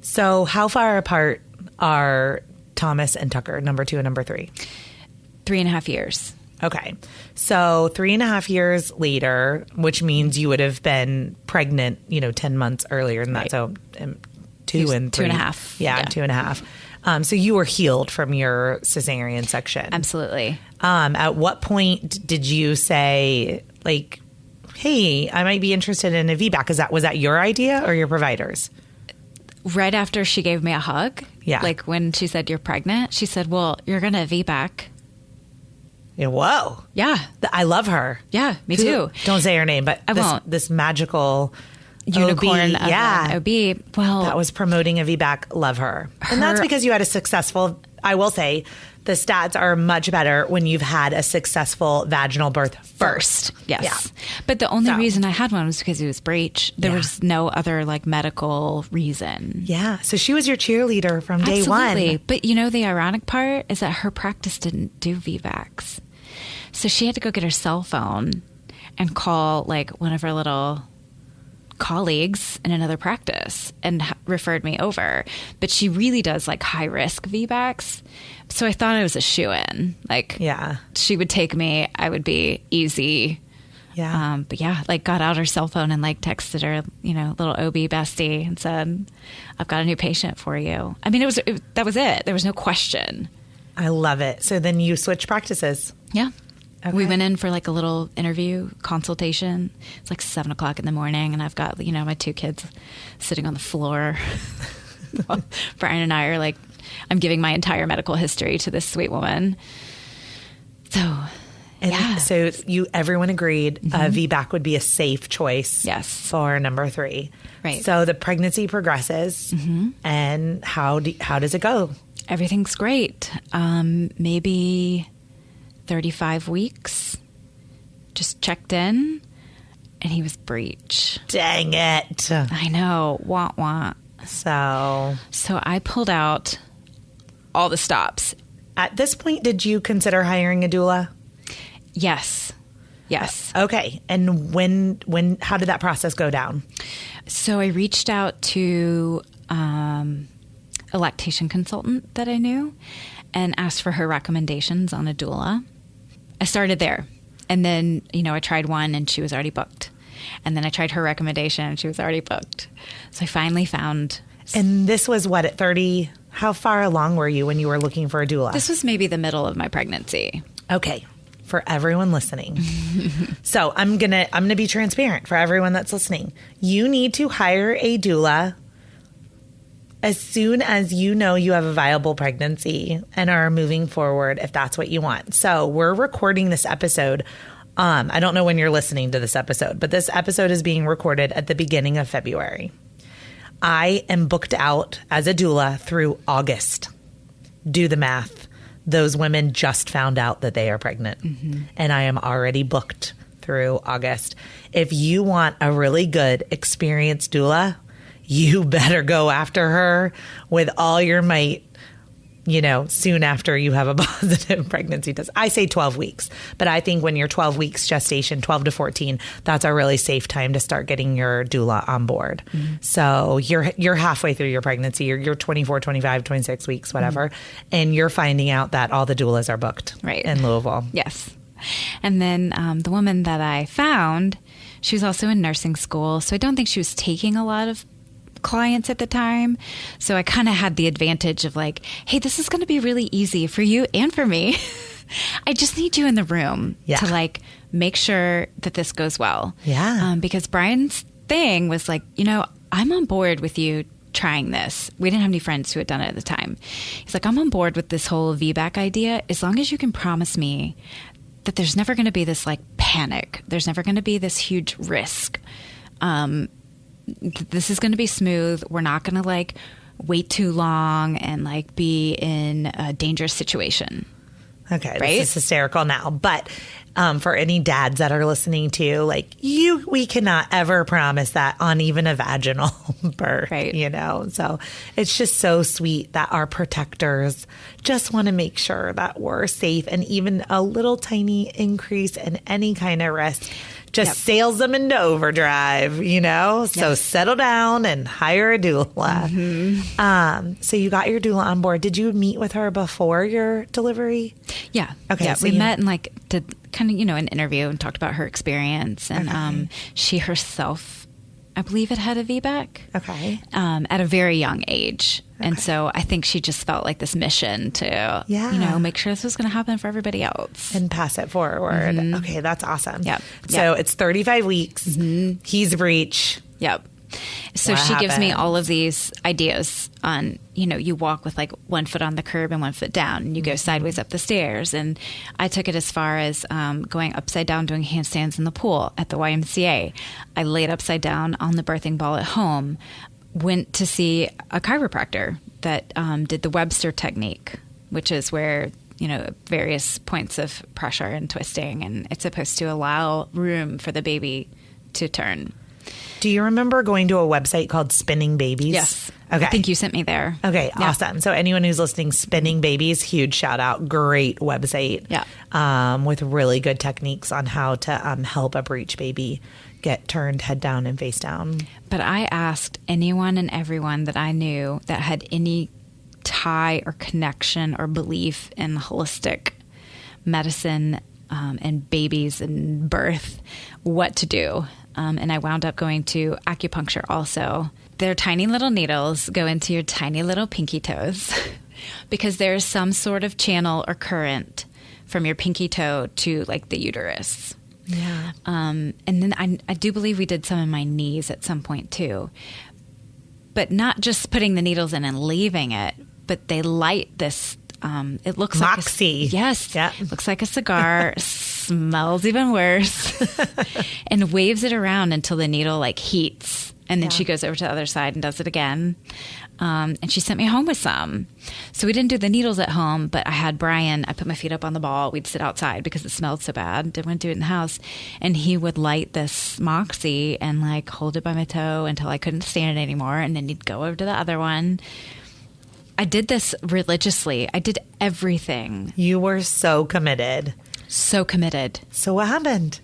So how far apart are Thomas and Tucker, number 2 and number 3? 3.5 years. Okay. So 3.5 years later, which means you would have been pregnant, 10 months earlier than that. Right. So 2 and 3. 2.5. Yeah, 2.5. So you were healed from your cesarean section. Absolutely. At what point did you say, like, hey, I might be interested in a VBAC? Was that your idea or your provider's? Right after she gave me a hug. Yeah. Like when she said, you're pregnant, she said, well, you're going to VBAC. Yeah, whoa. Yeah. I love her. Yeah, me too. Don't say her name, but I won't. This magical unicorn OB, of an OB. Well, that was promoting a VBAC. Love her. And that's because you had a successful, I will say, the stats are much better when you've had a successful vaginal birth first. Yes. Yeah. But the only reason I had one was because it was breech. There Yeah. was no other like medical reason. Yeah. So she was your cheerleader from day Absolutely. one. But you know, the ironic part is that her practice didn't do VBACs. So she had to go get her cell phone and call like one of her little colleagues in another practice and referred me over. But she really does like high risk VBACs. So I thought I was a shoo-in. Like, Yeah. she would take me, I would be easy. Yeah. But yeah, like got out her cell phone and like texted her, you know, little OB bestie and said, I've got a new patient for you. I mean, that was it. There was no question. I love it. So then you switch practices. Yeah. Okay. We went in for like a little interview consultation. It's like 7:00 in the morning, and I've got, you know, my 2 kids sitting on the floor. Brian and I are like, I'm giving my entire medical history to this sweet woman. So, And yeah. so everyone agreed VBAC would be a safe choice. Yes. For number 3. Right. So the pregnancy progresses, and how does it go? Everything's great. Maybe 35 weeks. Just checked in, and he was breech. Dang it. I know. Wah, wah. So So I pulled out all the stops. at this point, did you consider hiring a doula? Yes. Yes. Okay. And when how did that process go down? So I reached out to a lactation consultant that I knew and asked for her recommendations on a doula. I started there. And then, you know, I tried one and she was already booked. And then I tried her recommendation and she was already booked. So I finally found... And this was what, at 30? How far along were you when you were looking for a doula? This was maybe the middle of my pregnancy. Okay. For everyone listening. So I'm gonna be transparent for everyone that's listening. You need to hire a doula as soon as you know you have a viable pregnancy and are moving forward, if that's what you want. So we're recording this episode. I don't know when you're listening to this episode, but this episode is being recorded at the beginning of February. I am booked out as a doula through August. Do the math. Those women just found out that they are pregnant, and I am already booked through August. If you want a really good, experienced doula, you better go after her with all your might, you know, soon after you have a positive pregnancy test. I say 12 weeks, but I think when you're 12 weeks gestation, 12 to 14, that's a really safe time to start getting your doula on board. So you're halfway through your pregnancy, you're 24, 25, 26 weeks, whatever, and you're finding out that all the doulas are booked in Louisville. Yes. And then the woman that I found, she was also in nursing school, so I don't think she was taking a lot of clients at the time. So I kind of had the advantage of like, hey, this is going to be really easy for you and for me. I just need you in the room to like make sure that this goes well. Yeah. Because Brian's thing was like, you know, I'm on board with you trying this. We didn't have any friends who had done it at the time. He's like, I'm on board with this whole VBAC idea as long as you can promise me that there's never going to be this like panic. There's never going to be this huge risk. This is going to be smooth. We're not going to like wait too long and like be in a dangerous situation. Okay, right? This is hysterical now. But for any dads that are listening to, like we cannot ever promise that on even a vaginal birth, you know? So it's just so sweet that our protectors just want to make sure that we're safe, and even a little tiny increase in any kind of risk just sails them into overdrive, you know? So settle down and hire a doula. So you got your doula on board. Did you meet with her before your delivery? Yeah. Okay. Yeah, So we met and like did kind of, you know, an interview and talked about her experience. And she herself, I believe, had a VBAC. Okay. At a very young age. And so I think she just felt like this mission to, you know, make sure this was going to happen for everybody else. And pass it forward. Okay, that's awesome. Yep. So it's 35 weeks. He's breech. Yep. So What she gives me happens? all of these ideas on, you know, you walk with like one foot on the curb and one foot down, and you go sideways up the stairs. And I took it as far as going upside down doing handstands in the pool at the YMCA. I laid upside down on the birthing ball at home. Went to see a chiropractor that did the Webster technique, which is where various points of pressure and twisting, and it's supposed to allow room for the baby to turn. Do you remember going to a website called Spinning Babies? Yes. Okay. I think you sent me there. Okay, Yeah. awesome. So anyone who's listening, Spinning Babies, huge shout out. Great website. Yeah. With really good techniques on how to help a breech baby get turned head down and face down. But I asked anyone and everyone that I knew that had any tie or connection or belief in holistic medicine and babies and birth what to do. And I wound up going to acupuncture also. Their tiny little needles go into your tiny little pinky toes because there's some sort of channel or current from your pinky toe to like the uterus. Yeah. And then I do believe we did some in my knees at some point too. But not just putting the needles in and leaving it, but they light this. It looks Moxi. like yes, yeah. It looks like a cigar, smells even worse, and waves it around until the needle like heats, and then she goes over to the other side and does it again. And she sent me home with some. So we didn't do the needles at home, but I had Brian. I put my feet up on the ball. We'd sit outside because it smelled so bad. Didn't do it in the house, and he would light this Moxi and like hold it by my toe until I couldn't stand it anymore, and then he'd go over to the other one. I did this religiously. I did everything. You were so committed. So committed. So what happened?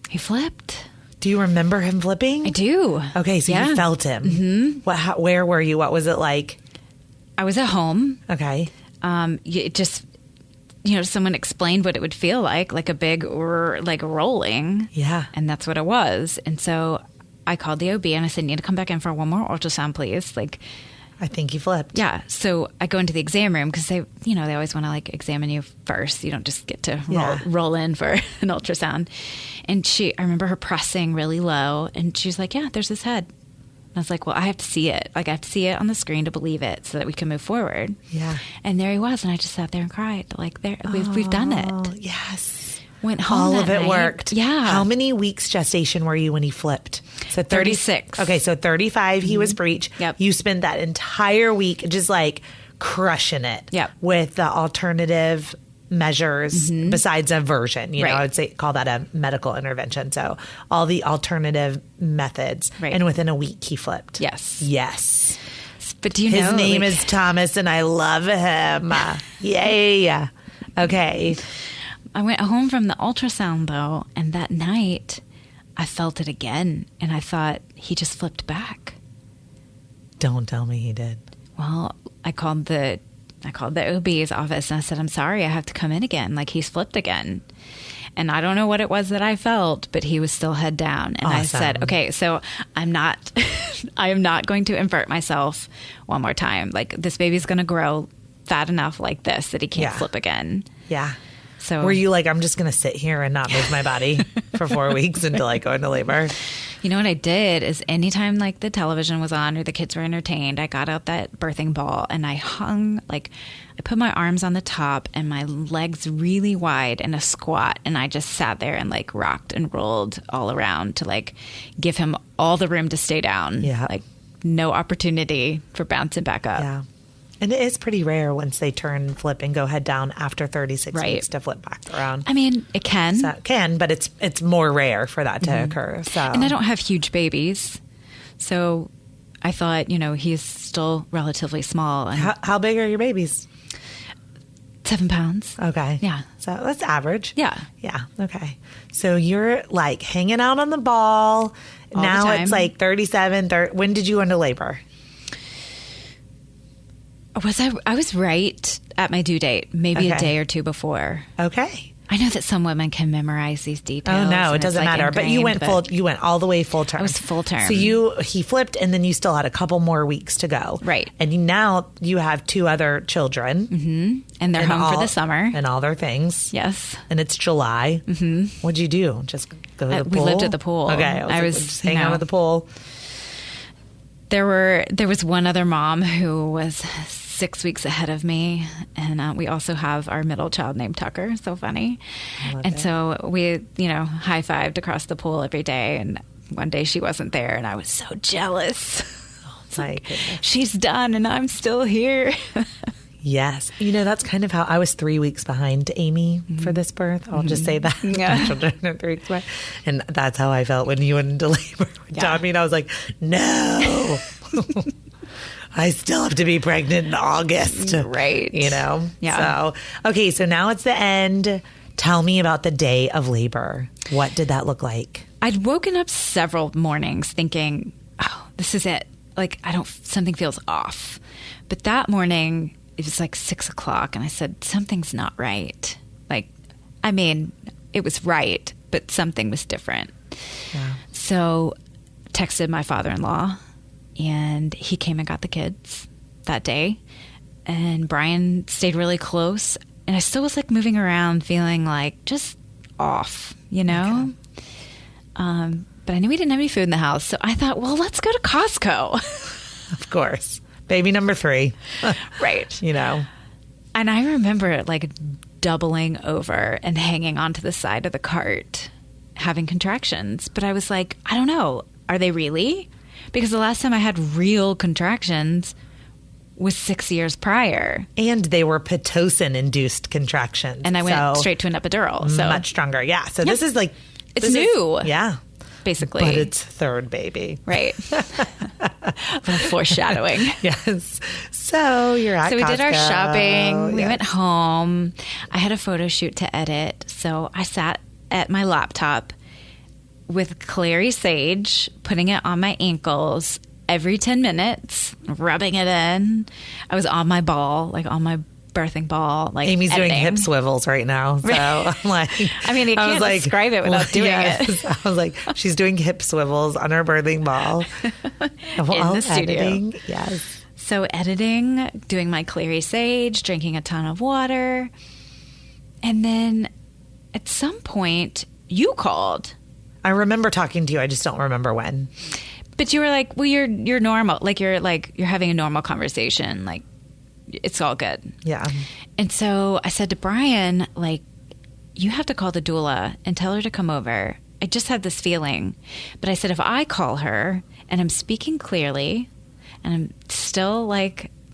He flipped. Do you remember him flipping? I do. Okay, so you felt him. Mm-hmm. Where were you? What was it like? I was at home. Okay. It just, someone explained what it would feel like a big like rolling. Yeah. And that's what it was. And so I called the OB and I said, "You need to come back in for one more ultrasound, please." I think you flipped. Yeah. So I go into the exam room because they always want to like examine you first. You don't just get to roll in for an ultrasound. And I remember her pressing really low and she was like, "Yeah, there's his head." And I was like, "Well, I have to see it. Like I have to see it on the screen to believe it so that we can move forward." Yeah. And there he was. And I just sat there and cried. Like we've done it. Yes. Went home. All of that it night. worked. Yeah. How many weeks gestation were you when he flipped? So 36. Okay, so 35 he was breech. Yep. You spent that entire week just like crushing it. Yep. With the alternative measures besides aversion. Right. I would say call that a medical intervention. So all the alternative methods. Right. And within a week he flipped. Yes. Yes. But do you know His name is Thomas and I love him. Yay. Okay. I went home from the ultrasound though, and that night I felt it again, and I thought he just flipped back. Don't tell me he did. Well, I called the OB's office and I said, "I'm sorry, I have to come in again. Like he's flipped again." And I don't know what it was that I felt, but he was still head down. And awesome. I said, "Okay, so I am not going to invert myself one more time. Like this baby's going to grow fat enough like this that he can't flip again." Yeah. So were you like, "I'm just going to sit here and not move my body for 4 weeks until I go into labor"? You know what I did is anytime like the television was on or the kids were entertained, I got out that birthing ball and I put my arms on the top and my legs really wide in a squat. And I just sat there and like rocked and rolled all around to like give him all the room to stay down. Yeah. Like no opportunity for bouncing back up. Yeah. And it is pretty rare once they turn and flip and go head down after 36 weeks to flip back around. I mean, it can. So it can, but it's more rare for that to occur. So. And I don't have huge babies. So I thought, he's still relatively small. And How big are your babies? 7 pounds. Okay. Yeah. So that's average. Yeah. Yeah. Okay. So you're like hanging out on the ball. All now the time. it's like 37. When did you go into labor? I was right at my due date, maybe a Okay. day or two before. Okay. I know that some women can memorize these details. Oh no, and it doesn't it's, like, matter. But you went ingrained, you went all the way full term. I was full term. So he flipped, and then you still had a couple more weeks to go. Right. And now you have 2 other children, and they're and home for the summer. and all their things. Yes. And it's July. Mm-hmm. What'd you do? Just go to the We pool? lived at the pool. Okay, I was, just hang out at the pool. There was one other mom who was 6 weeks ahead of me, and we also have our middle child named Tucker. So funny. And so we, high-fived across the pool every day, and one day she wasn't there, and I was so jealous. My goodness. She's done, and I'm still here. Yes. That's kind of how I was 3 weeks behind Amy for this birth. I'll just say that. Yeah. Children are 3 weeks behind. And that's how I felt when you went into labor with Tommy. And I was like, no, I still have to be pregnant in August. Right. Yeah. So, okay. So now it's the end. Tell me about the day of labor. What did that look like? I'd woken up several mornings thinking, oh, this is it. Like, something feels off. But that morning, it was like 6 o'clock, and I said, something's not right. It was right, but something was different. Yeah. So texted my father-in-law, and he came and got the kids that day. And Brian stayed really close. And I still was like moving around feeling like just off, Okay. But I knew we didn't have any food in the house. So I thought, well, let's go to Costco. Of course. Baby number 3. Right. And I remember like doubling over and hanging onto the side of the cart, having contractions. But I was like, I don't know. Are they really? Because the last time I had real contractions was 6 years prior. And they were Pitocin-induced contractions. And I went straight to an epidural. So much stronger. Yeah. So this is like... It's new. Yeah. Basically. But it's third baby. Right. Foreshadowing. Yes. So you're at Costco. So we did our shopping. Yes. We went home. I had a photo shoot to edit. So I sat at my laptop with clary sage, putting it on my ankles every 10 minutes, rubbing it in. I was on my ball, like on my birthing ball, like Amy's editing. doing hip swivels right now. So I'm like, you can't describe it without doing it. I was like, she's doing hip swivels on her birthing ball. In the studio. Editing. Yes. So editing, doing my clary sage, drinking a ton of water. And then at some point you called. I remember talking to you. I just don't remember when. But you were like, well, you're normal. You're having a normal conversation. Like, it's all good. Yeah. And so I said to Brian, you have to call the doula and tell her to come over. I just had this feeling. But I said, if I call her and I'm speaking clearly and I'm still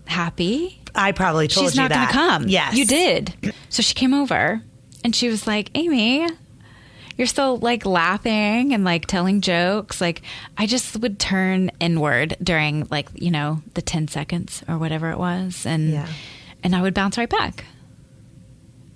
happy, I probably told she's you not that. going to come. Yes. You did. So she came over and she was like, Amy, you're still laughing and telling jokes. I just would turn inward during the 10 seconds or whatever it was. And I would bounce right back.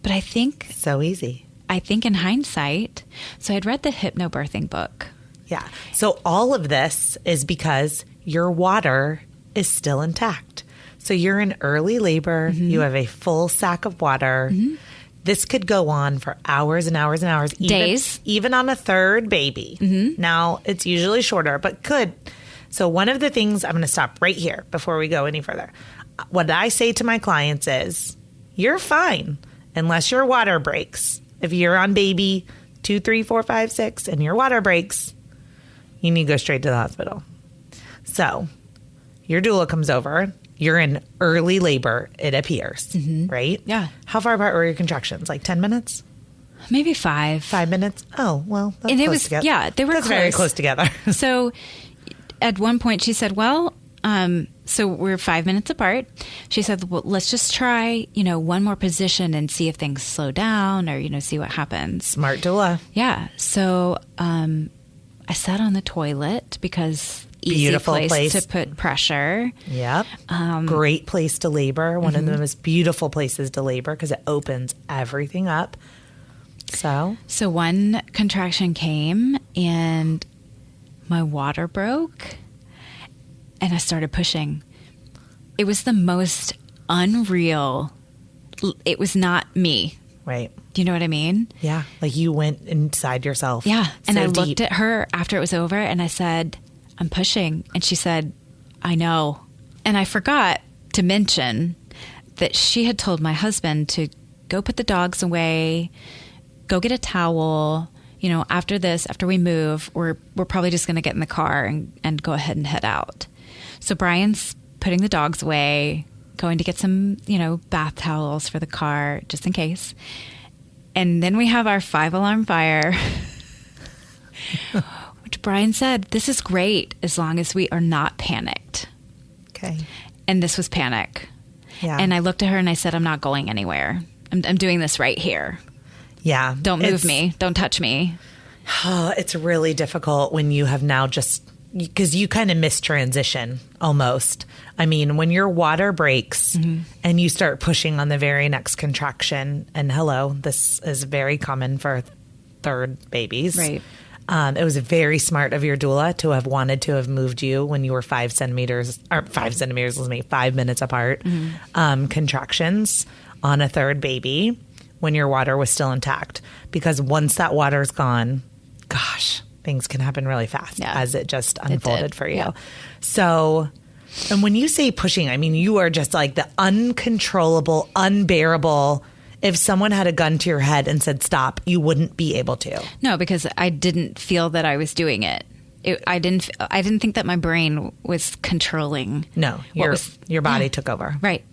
But I think so easy. I think in hindsight, so I'd read the hypnobirthing book. Yeah. So all of this is because your water is still intact. So you're in early labor. Mm-hmm. You have a full sack of water. Mm-hmm. This could go on for hours and hours and hours. Days. Even on a third baby. Mm-hmm. Now, it's usually shorter, but could. So one of the things, I'm going to stop right here before we go any further. What I say to my clients is, you're fine unless your water breaks. If you're on baby 2, 3, 4, 5, 6 and your water breaks, you need to go straight to the hospital. So your doula comes over. You're in early labor, it appears, mm-hmm. right? Yeah. How far apart were your contractions? 10 minutes? Maybe 5. 5 minutes? Oh, well, that's and close together. Yeah, they were that's very close together. So at one point she said, well, so we're 5 minutes apart. She said, well, let's just try, one more position and see if things slow down or, see what happens. Smart doula. Yeah. So I sat on the toilet because beautiful place to put pressure. Yep. Great place to labor. One of the most beautiful places to labor because it opens everything up. So one contraction came and my water broke and I started pushing. It was the most unreal. It was not me. Right. Do you know what I mean? Yeah. You went inside yourself. Yeah. And I deep. looked at her after it was over and I said, I'm pushing. And she said, I know. And I forgot to mention that she had told my husband to go put the dogs away, go get a towel. After we move, we're probably just going to get in the car and go ahead and head out. So Brian's putting the dogs away, going to get some, bath towels for the car, just in case. And then we have our 5-alarm fire, which Brian said, this is great as long as we are not panicked. Okay. And this was panic. Yeah. And I looked at her and I said, I'm not going anywhere. I'm doing this right here. Yeah. Don't move me. Don't touch me. It's really difficult when you have now just, because you kind of miss transition almost. I mean, when your water breaks and you start pushing on the very next contraction, and hello, this is very common for third babies. Right. It was very smart of your doula to have wanted to have moved you when you were 5 minutes apart, contractions on a third baby when your water was still intact. Because once that water's gone, gosh, things can happen really fast as it just unfolded for you. Yeah. So, and when you say pushing, I mean, you are just like the uncontrollable, unbearable. If someone had a gun to your head and said, stop, you wouldn't be able to. No, because I didn't feel that I was doing it. I didn't think that my brain was controlling. No, your body took over. Right.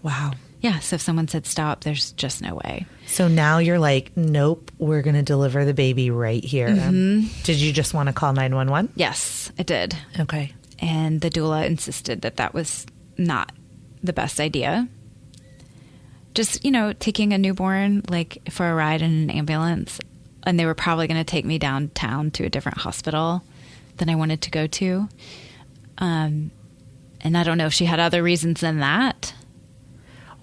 Wow. Yeah. So if someone said stop, there's just no way. So now you're like, nope, we're going to deliver the baby right here. Did you just want to call 911? Yes, I did. Okay. And the doula insisted that was not the best idea. Just, taking a newborn like for a ride in an ambulance, and they were probably going to take me downtown to a different hospital than I wanted to go to. And I don't know if she had other reasons than that.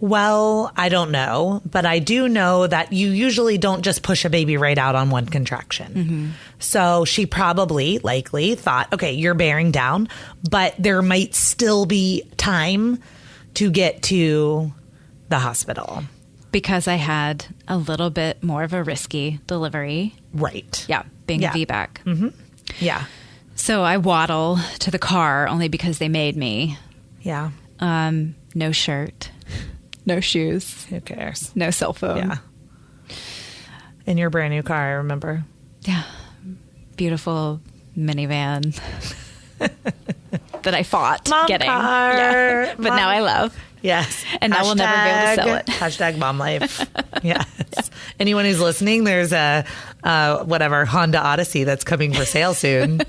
Well, I don't know, but I do know that you usually don't just push a baby right out on one contraction. So she likely thought, okay, you're bearing down, but there might still be time to get to the hospital. Because I had a little bit more of a risky delivery. Right. Yeah, being a VBAC. Yeah. So I waddle to the car only because they made me. Yeah. No shirt. No shoes. Who cares? No cell phone. Yeah. In your brand new car, I remember. Yeah. Beautiful minivan that I fought Mom getting. Car. Yeah. But now I love. Yes. And I will never be able to sell it. Hashtag mom life. Yes. Anyone who's listening, there's a Honda Odyssey that's coming for sale soon.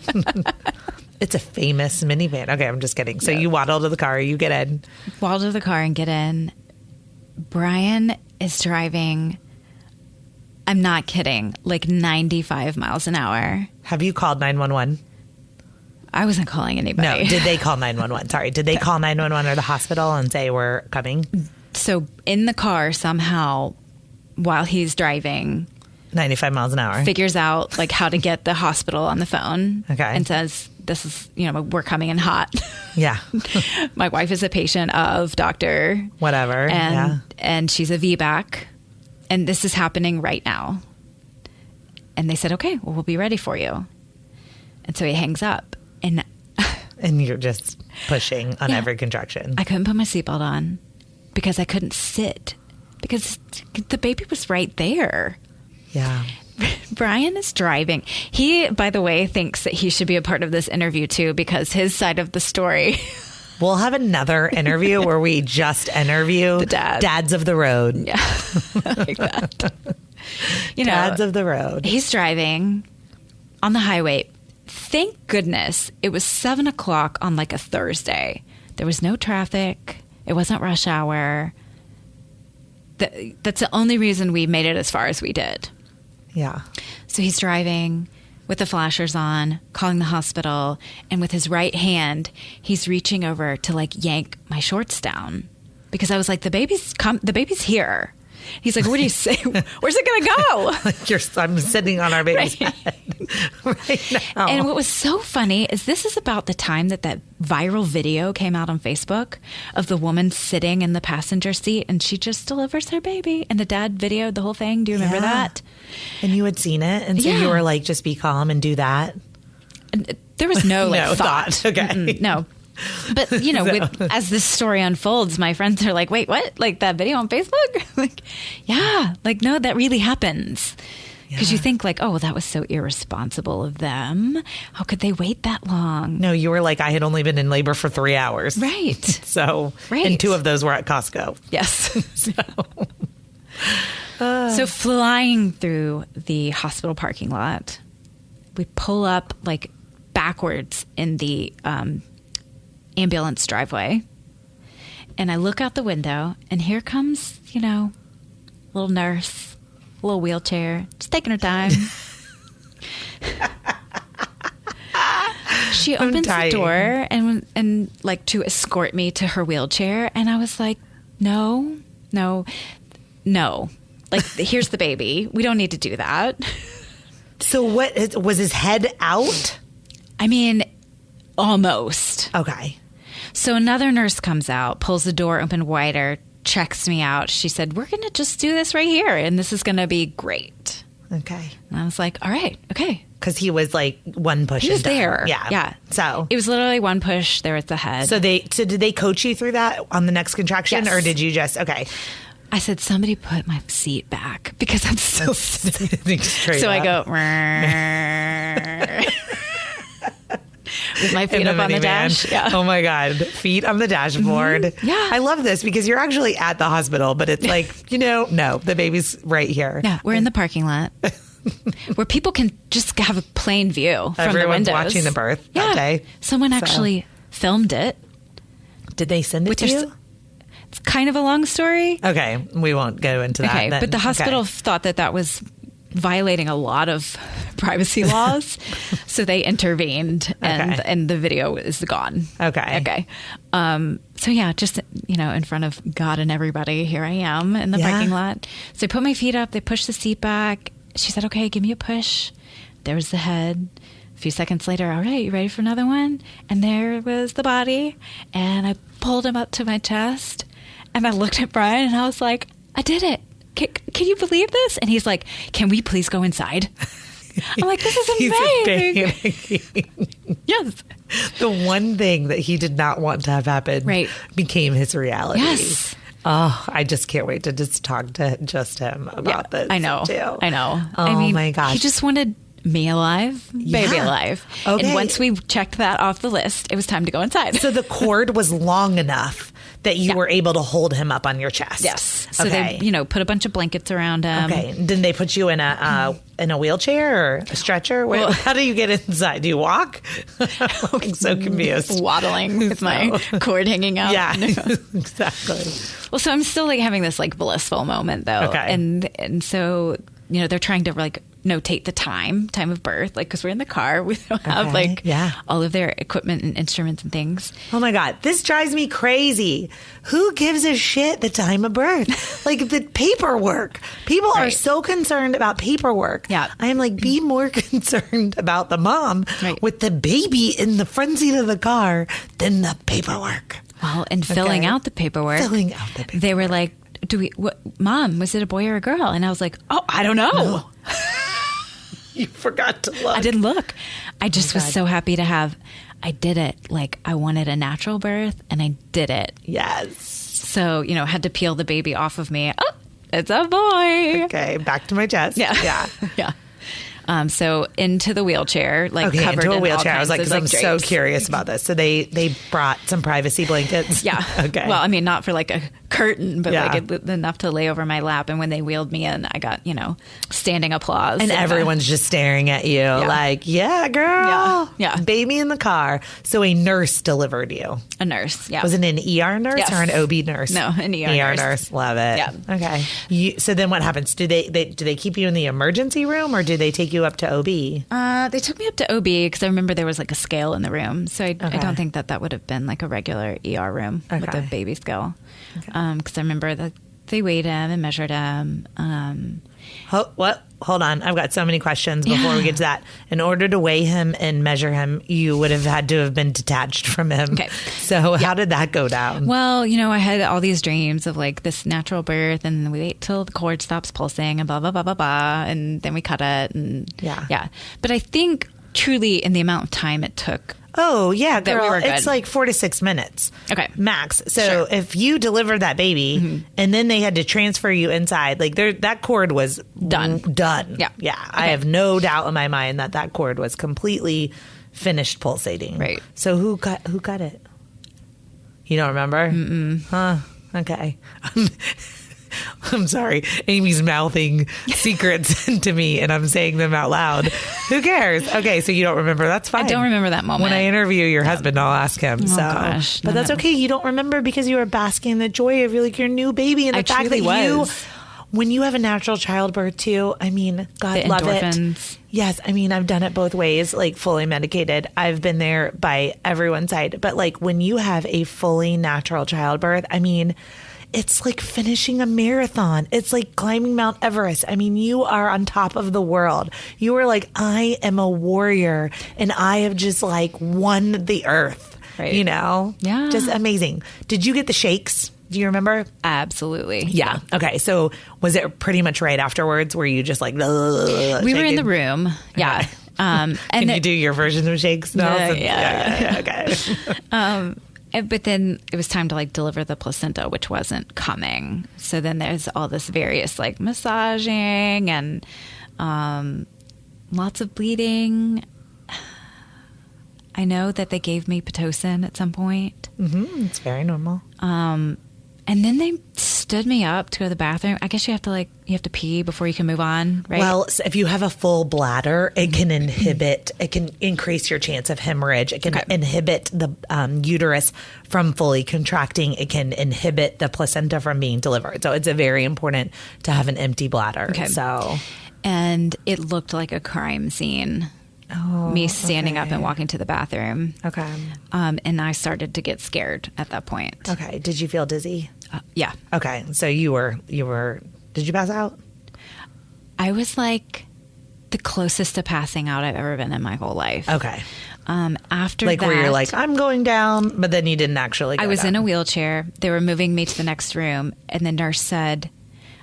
It's a famous minivan. Okay, I'm just kidding. So you waddle to the car, you get in. Waddle to the car and get in. Brian is driving, I'm not kidding, like 95 miles an hour. Have you called 911? I wasn't calling anybody. No, did they call 911? Sorry, did they call 911 or the hospital and say we're coming? So in the car somehow, while he's driving, 95 miles an hour, figures out like how to get the hospital on the phone. Okay. And says, this is, we're coming in hot. Yeah. My wife is a patient of Dr. Whatever. And she's a VBAC. And this is happening right now. And they said, okay, well, we'll be ready for you. And so he hangs up. And you're just pushing on every contraction. I couldn't put my seatbelt on because I couldn't sit because the baby was right there. Yeah. Brian is driving. He, by the way, thinks that he should be a part of this interview too because his side of the story. We'll have another interview where we just interview the dads of the road. Yeah, like that. Dads of the road. He's driving on the highway. Thank goodness it was 7:00 on like a Thursday. There was no traffic. It wasn't rush hour. That's the only reason we made it as far as we did. Yeah. So he's driving with the flashers on, calling the hospital, and with his right hand, he's reaching over to like yank my shorts down because I was like, the baby's here. He's like, what do you say? Where's it going to go? I'm sitting on our baby's head right now. And what was so funny is this is about the time that viral video came out on Facebook of the woman sitting in the passenger seat and she just delivers her baby. And the dad videoed the whole thing. Do you remember that? And you had seen it. And so you were like, just be calm and do that. And there was no thought. Okay. No. But, as this story unfolds, my friends are like, wait, what? Like that video on Facebook? Like, yeah. Like, no, that really happens. Because you think like, oh, well, that was so irresponsible of them. How could they wait that long? No, you were like, I had only been in labor for 3 hours. Right. And 2 of those were at Costco. Yes. So flying through the hospital parking lot, we pull up like backwards in the ambulance driveway. And I look out the window, and here comes, little nurse, little wheelchair, just taking her time. She opens the door and like to escort me to her wheelchair, and I was like, no. Like, here's the baby. We don't need to do that. So what was his head out? I mean, almost. Okay. So another nurse comes out, pulls the door open wider, checks me out. She said, we're going to just do this right here, and this is going to be great. Okay. And I was like, all right, okay. Because he was like one push. He was there. Yeah. So it was literally one push. There at the head. So did they coach you through that on the next contraction? Yes. Or did you just, okay. I said, somebody put my seat back because I'm still sitting. Straight So up. I go, with my feet up on the dash. Yeah. Oh my God. Feet on the dashboard. Mm-hmm. Yeah. I love this because you're actually at the hospital, but it's like, no, the baby's right here. Yeah. We're in the parking lot where people can just have a plain view from the windows. Watching the birth that day. Someone actually filmed it. Did they send it to you? It's kind of a long story. Okay. We won't go into that. Okay. Then. But the hospital thought that was violating a lot of privacy laws. So they intervened and the video is gone. Okay. So yeah, just, in front of God and everybody, here I am in the parking lot. So I put my feet up, they pushed the seat back. She said, okay, give me a push. There was the head. A few seconds later, all right, you ready for another one? And there was the body. And I pulled him up to my chest and I looked at Brian and I was like, I did it. Can you believe this? And he's like, can we please go inside? I'm like, this is amazing. Yes. The one thing that he did not want to have happen became his reality. Yes. Oh, I just can't wait to just talk to just him about this. I know. Too. I know. Oh my gosh. He just wanted me alive, baby alive. Okay. And once we checked that off the list, it was time to go inside. So the cord was long enough that you were able to hold him up on your chest. Yes. So they, put a bunch of blankets around him. Okay. Didn't they put you in a wheelchair or a stretcher? Well, how do you get inside? Do you walk? I'm so confused. Waddling with my cord hanging out. Yeah, exactly. Well, so I'm still having this blissful moment though. Okay. And so, they're trying to notate the time of birth, because we're in the car. We don't have all of their equipment and instruments and things. Oh my God. This drives me crazy. Who gives a shit the time of birth? The paperwork. People are so concerned about paperwork. Yeah. I'm be more concerned about the mom with the baby in the front seat of the car than the paperwork. Well, and filling out the paperwork. They were like, Mom, was it a boy or a girl? And I was like, oh, I don't know. No. You forgot to look. I didn't look. I just was so happy to I did it. I wanted a natural birth and I did it. Yes. So, had to peel the baby off of me. Oh, it's a boy. Okay. Back to my chest. Yeah. Yeah. So into the wheelchair, covered into a in wheelchair. all I was like, kinds because of, I'm drapes. so curious about this. So they brought some privacy blankets. Yeah. Okay. Well, I mean, not for a curtain, but enough to lay over my lap. And when they wheeled me in, I got, standing applause. And everyone's just staring at you yeah, girl. Yeah. Baby in the car. So a nurse delivered you. A nurse. Yeah. Was it an ER nurse or an OB nurse? No, an ER nurse. Love it. Yeah. Okay. So then what happens? Do they keep you in the emergency room or do they take you up to OB? They took me up to OB because I remember there was a scale in the room. So I don't think that would have been a regular ER room with a baby scale. Because I remember that they weighed him and measured him. What? Hold on. I've got so many questions before we get to that. In order to weigh him and measure him, you would have had to have been detached from him. Okay. So how did that go down? Well, I had all these dreams of this natural birth and we wait till the cord stops pulsing and blah, blah, blah, blah, blah. And then we cut it. And yeah. But I think truly in the amount of time it took. Oh, yeah, girl. We were good. It's 4 to 6 minutes. Okay. Max. So if you delivered that baby and then they had to transfer you inside, that cord was done. Yeah. Yeah. Okay. I have no doubt in my mind that cord was completely finished pulsating. Right. So who cut it? You don't remember? Mm-mm. Huh. Okay. I'm sorry. Amy's mouthing secrets to me and I'm saying them out loud. Who cares? Okay, so you don't remember. That's fine. I don't remember that moment. When I interview your husband, I'll ask him. Oh, so, gosh. but that's okay. You don't remember because you were basking in the joy of your new baby and the fact that when you have a natural childbirth too, I mean, God love it. Yes. I mean, I've done it both ways, like fully medicated. I've been there by everyone's side. But like when you have a fully natural childbirth, I mean, it's like finishing a marathon. It's like climbing Mount Everest. I mean, you are on top of the world. You are like, I am a warrior and I have just like won the earth, right. You know? Yeah. Just amazing. Did you get the shakes? Do you remember? Absolutely. Yeah. Okay. So was it pretty much right afterwards? Were you just like, we were in the room. Yeah. Okay. And can you do your version of shakes now? Yeah. Okay. But then it was time to like deliver the placenta, which wasn't coming. So then there's all this various like massaging and lots of bleeding. I know that they gave me Pitocin at some point. Mm-hmm. It's very normal. And then they stood me up to go to the bathroom. I guess you have to pee before you can move on, right? Well, so if you have a full bladder, it can increase your chance of hemorrhage. It can inhibit the uterus from fully contracting. It can inhibit the placenta from being delivered. So it's very important to have an empty bladder. Okay. And it looked like a crime scene. Me standing up and walking to the bathroom. Okay. And I started to get scared at that point. Okay. Did you feel dizzy? Yeah. Okay. So you were, did you pass out? I was like the closest to passing out I've ever been in my whole life. Okay. After like that, where you're like, I'm going down, but then you didn't actually go I was down. in a wheelchair. They were moving me to the next room. And the nurse said,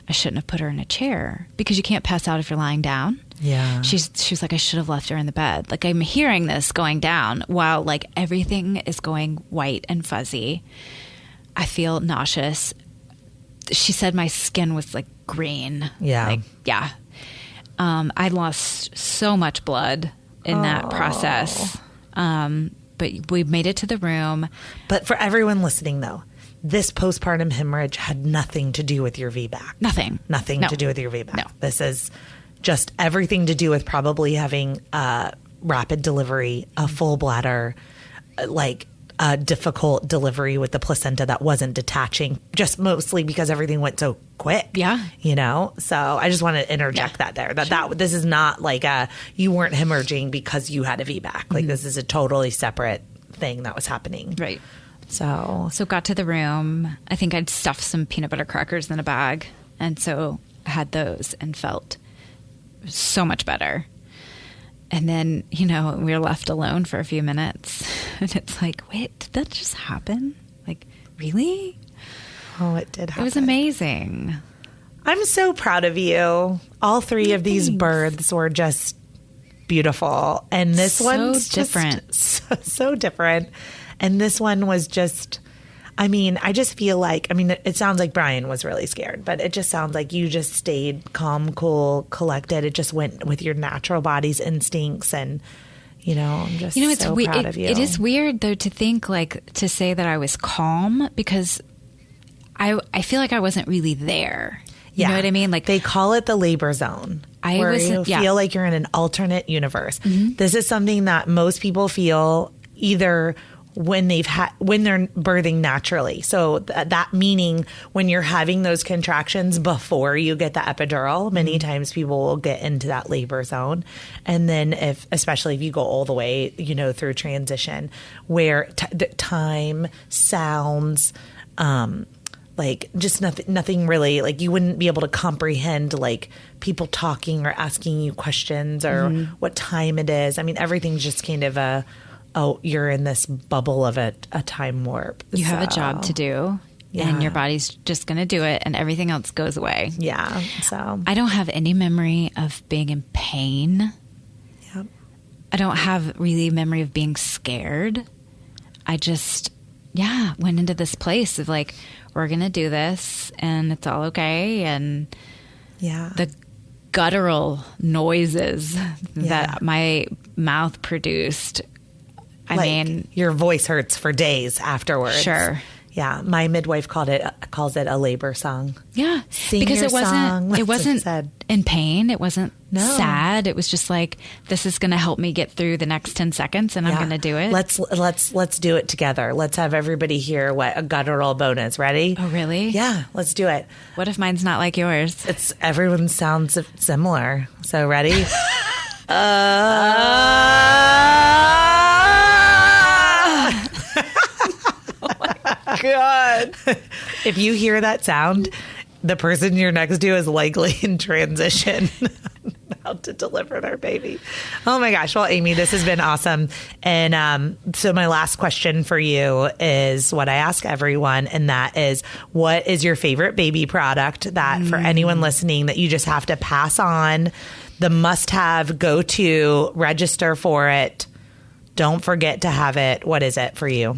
I shouldn't have put her in a chair because you can't pass out if you're lying down. Yeah. She was like, I should have left her in the bed. Like I'm hearing this going down while like everything is going white and fuzzy. I feel nauseous. She said my skin was like green. Yeah. Like, yeah. I lost so much blood in that process. But we made it to the room. But for everyone listening though, this postpartum hemorrhage had nothing to do with your VBAC. Nothing to do with your VBAC. No. This is just everything to do with probably having rapid delivery, a full bladder, like a difficult delivery with the placenta that wasn't detaching, just mostly because everything went so quick. Yeah. You know? So I just want to interject that there. That this is not like you weren't hemorrhaging because you had a VBAC. Like this is a totally separate thing that was happening. Right. So got to the room. I think I'd stuffed some peanut butter crackers in a bag. And so I had those and felt so much better. And then, we were left alone for a few minutes. And it's like, wait, did that just happen? Like, really? Oh, it did happen. It was amazing. I'm so proud of you. All three of these births were just beautiful. And this one's different. So different. And this one was just, I just feel like, it sounds like Brian was really scared, but it just sounds like you just stayed calm, cool, collected. It just went with your natural body's instincts. And, I'm just it's so proud of you. It is weird, though, to think to say that I was calm because I feel like I wasn't really there. You know what I mean? Like they call it the labor zone. Where you feel like you're in an alternate universe. Mm-hmm. This is something that most people feel either when they're birthing naturally. So that meaning when you're having those contractions before you get the epidural, many times people will get into that labor zone. And then especially if you go all the way, through transition where time, sounds, like just nothing really, like you wouldn't be able to comprehend like people talking or asking you questions or what time it is. Everything's just kind of you're in this bubble of a time warp. You have a job to do and your body's just going to do it and everything else goes away. Yeah. So I don't have any memory of being in pain. Yep. I don't have really memory of being scared. I just, went into this place of like, we're going to do this and it's all okay. And the guttural noises that my mouth produced, your voice hurts for days afterwards. Sure. Yeah, my midwife calls it a labor song. Yeah, Sing because your it wasn't song. That's it what wasn't said. in pain. It wasn't No. sad. It was just like, this is going to help me get through the next 10 seconds, and I'm going to do it. Let's do it together. Let's have everybody hear what a guttural bone is. Ready? Oh, really? Yeah, let's do it. What if mine's not like yours? Everyone sounds similar. So ready? God. If you hear that sound, the person you're next to is likely in transition. How to deliver their baby. Oh my gosh. Well, Amy, this has been awesome. And so my last question for you is what I ask everyone. And that is, what is your favorite baby product that for anyone listening that you just have to pass on, the must have, go to, register for it. Don't forget to have it. What is it for you?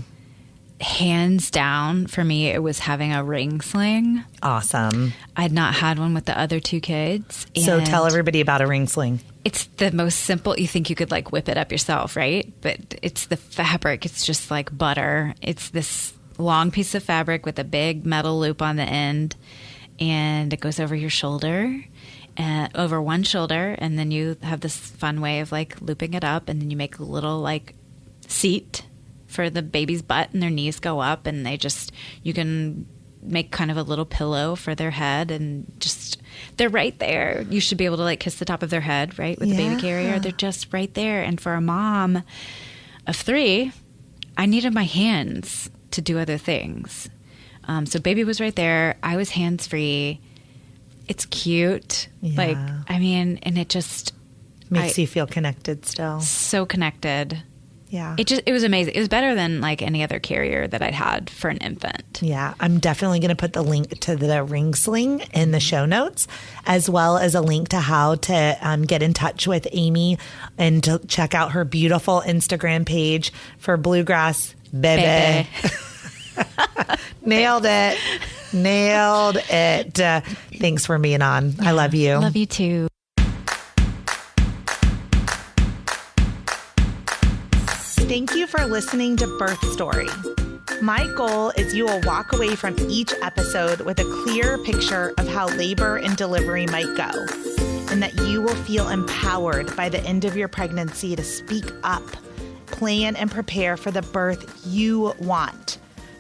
Hands down, for me, it was having a ring sling. Awesome. I'd not had one with the other two kids. So and tell everybody about a ring sling. It's the most simple. You think you could like whip it up yourself, right? But it's the fabric. It's just like butter. It's this long piece of fabric with a big metal loop on the end, and it goes over your shoulder, over one shoulder, and then you have this fun way of like looping it up, and then you make a little like seat for the baby's butt, and their knees go up, and you can make kind of a little pillow for their head, and just, they're right there. You should be able to like kiss the top of their head, right? With the baby carrier. They're just right there. And for a mom of 3, I needed my hands to do other things. So baby was right there. I was hands-free. It's cute. Yeah. Like, I mean, and it just Makes you feel connected still. so connected. Yeah. It was amazing. It was better than like any other carrier that I'd had for an infant. Yeah. I'm definitely going to put the link to the ring sling in the show notes, as well as a link to how to get in touch with Amy and to check out her beautiful Instagram page for Bluegrass Baby. Nailed it. Nailed it. Thanks for being on. I love you. Love you too. Thank you for listening to Birth Story. My goal is you will walk away from each episode with a clear picture of how labor and delivery might go, and that you will feel empowered by the end of your pregnancy to speak up, plan, and prepare for the birth you want.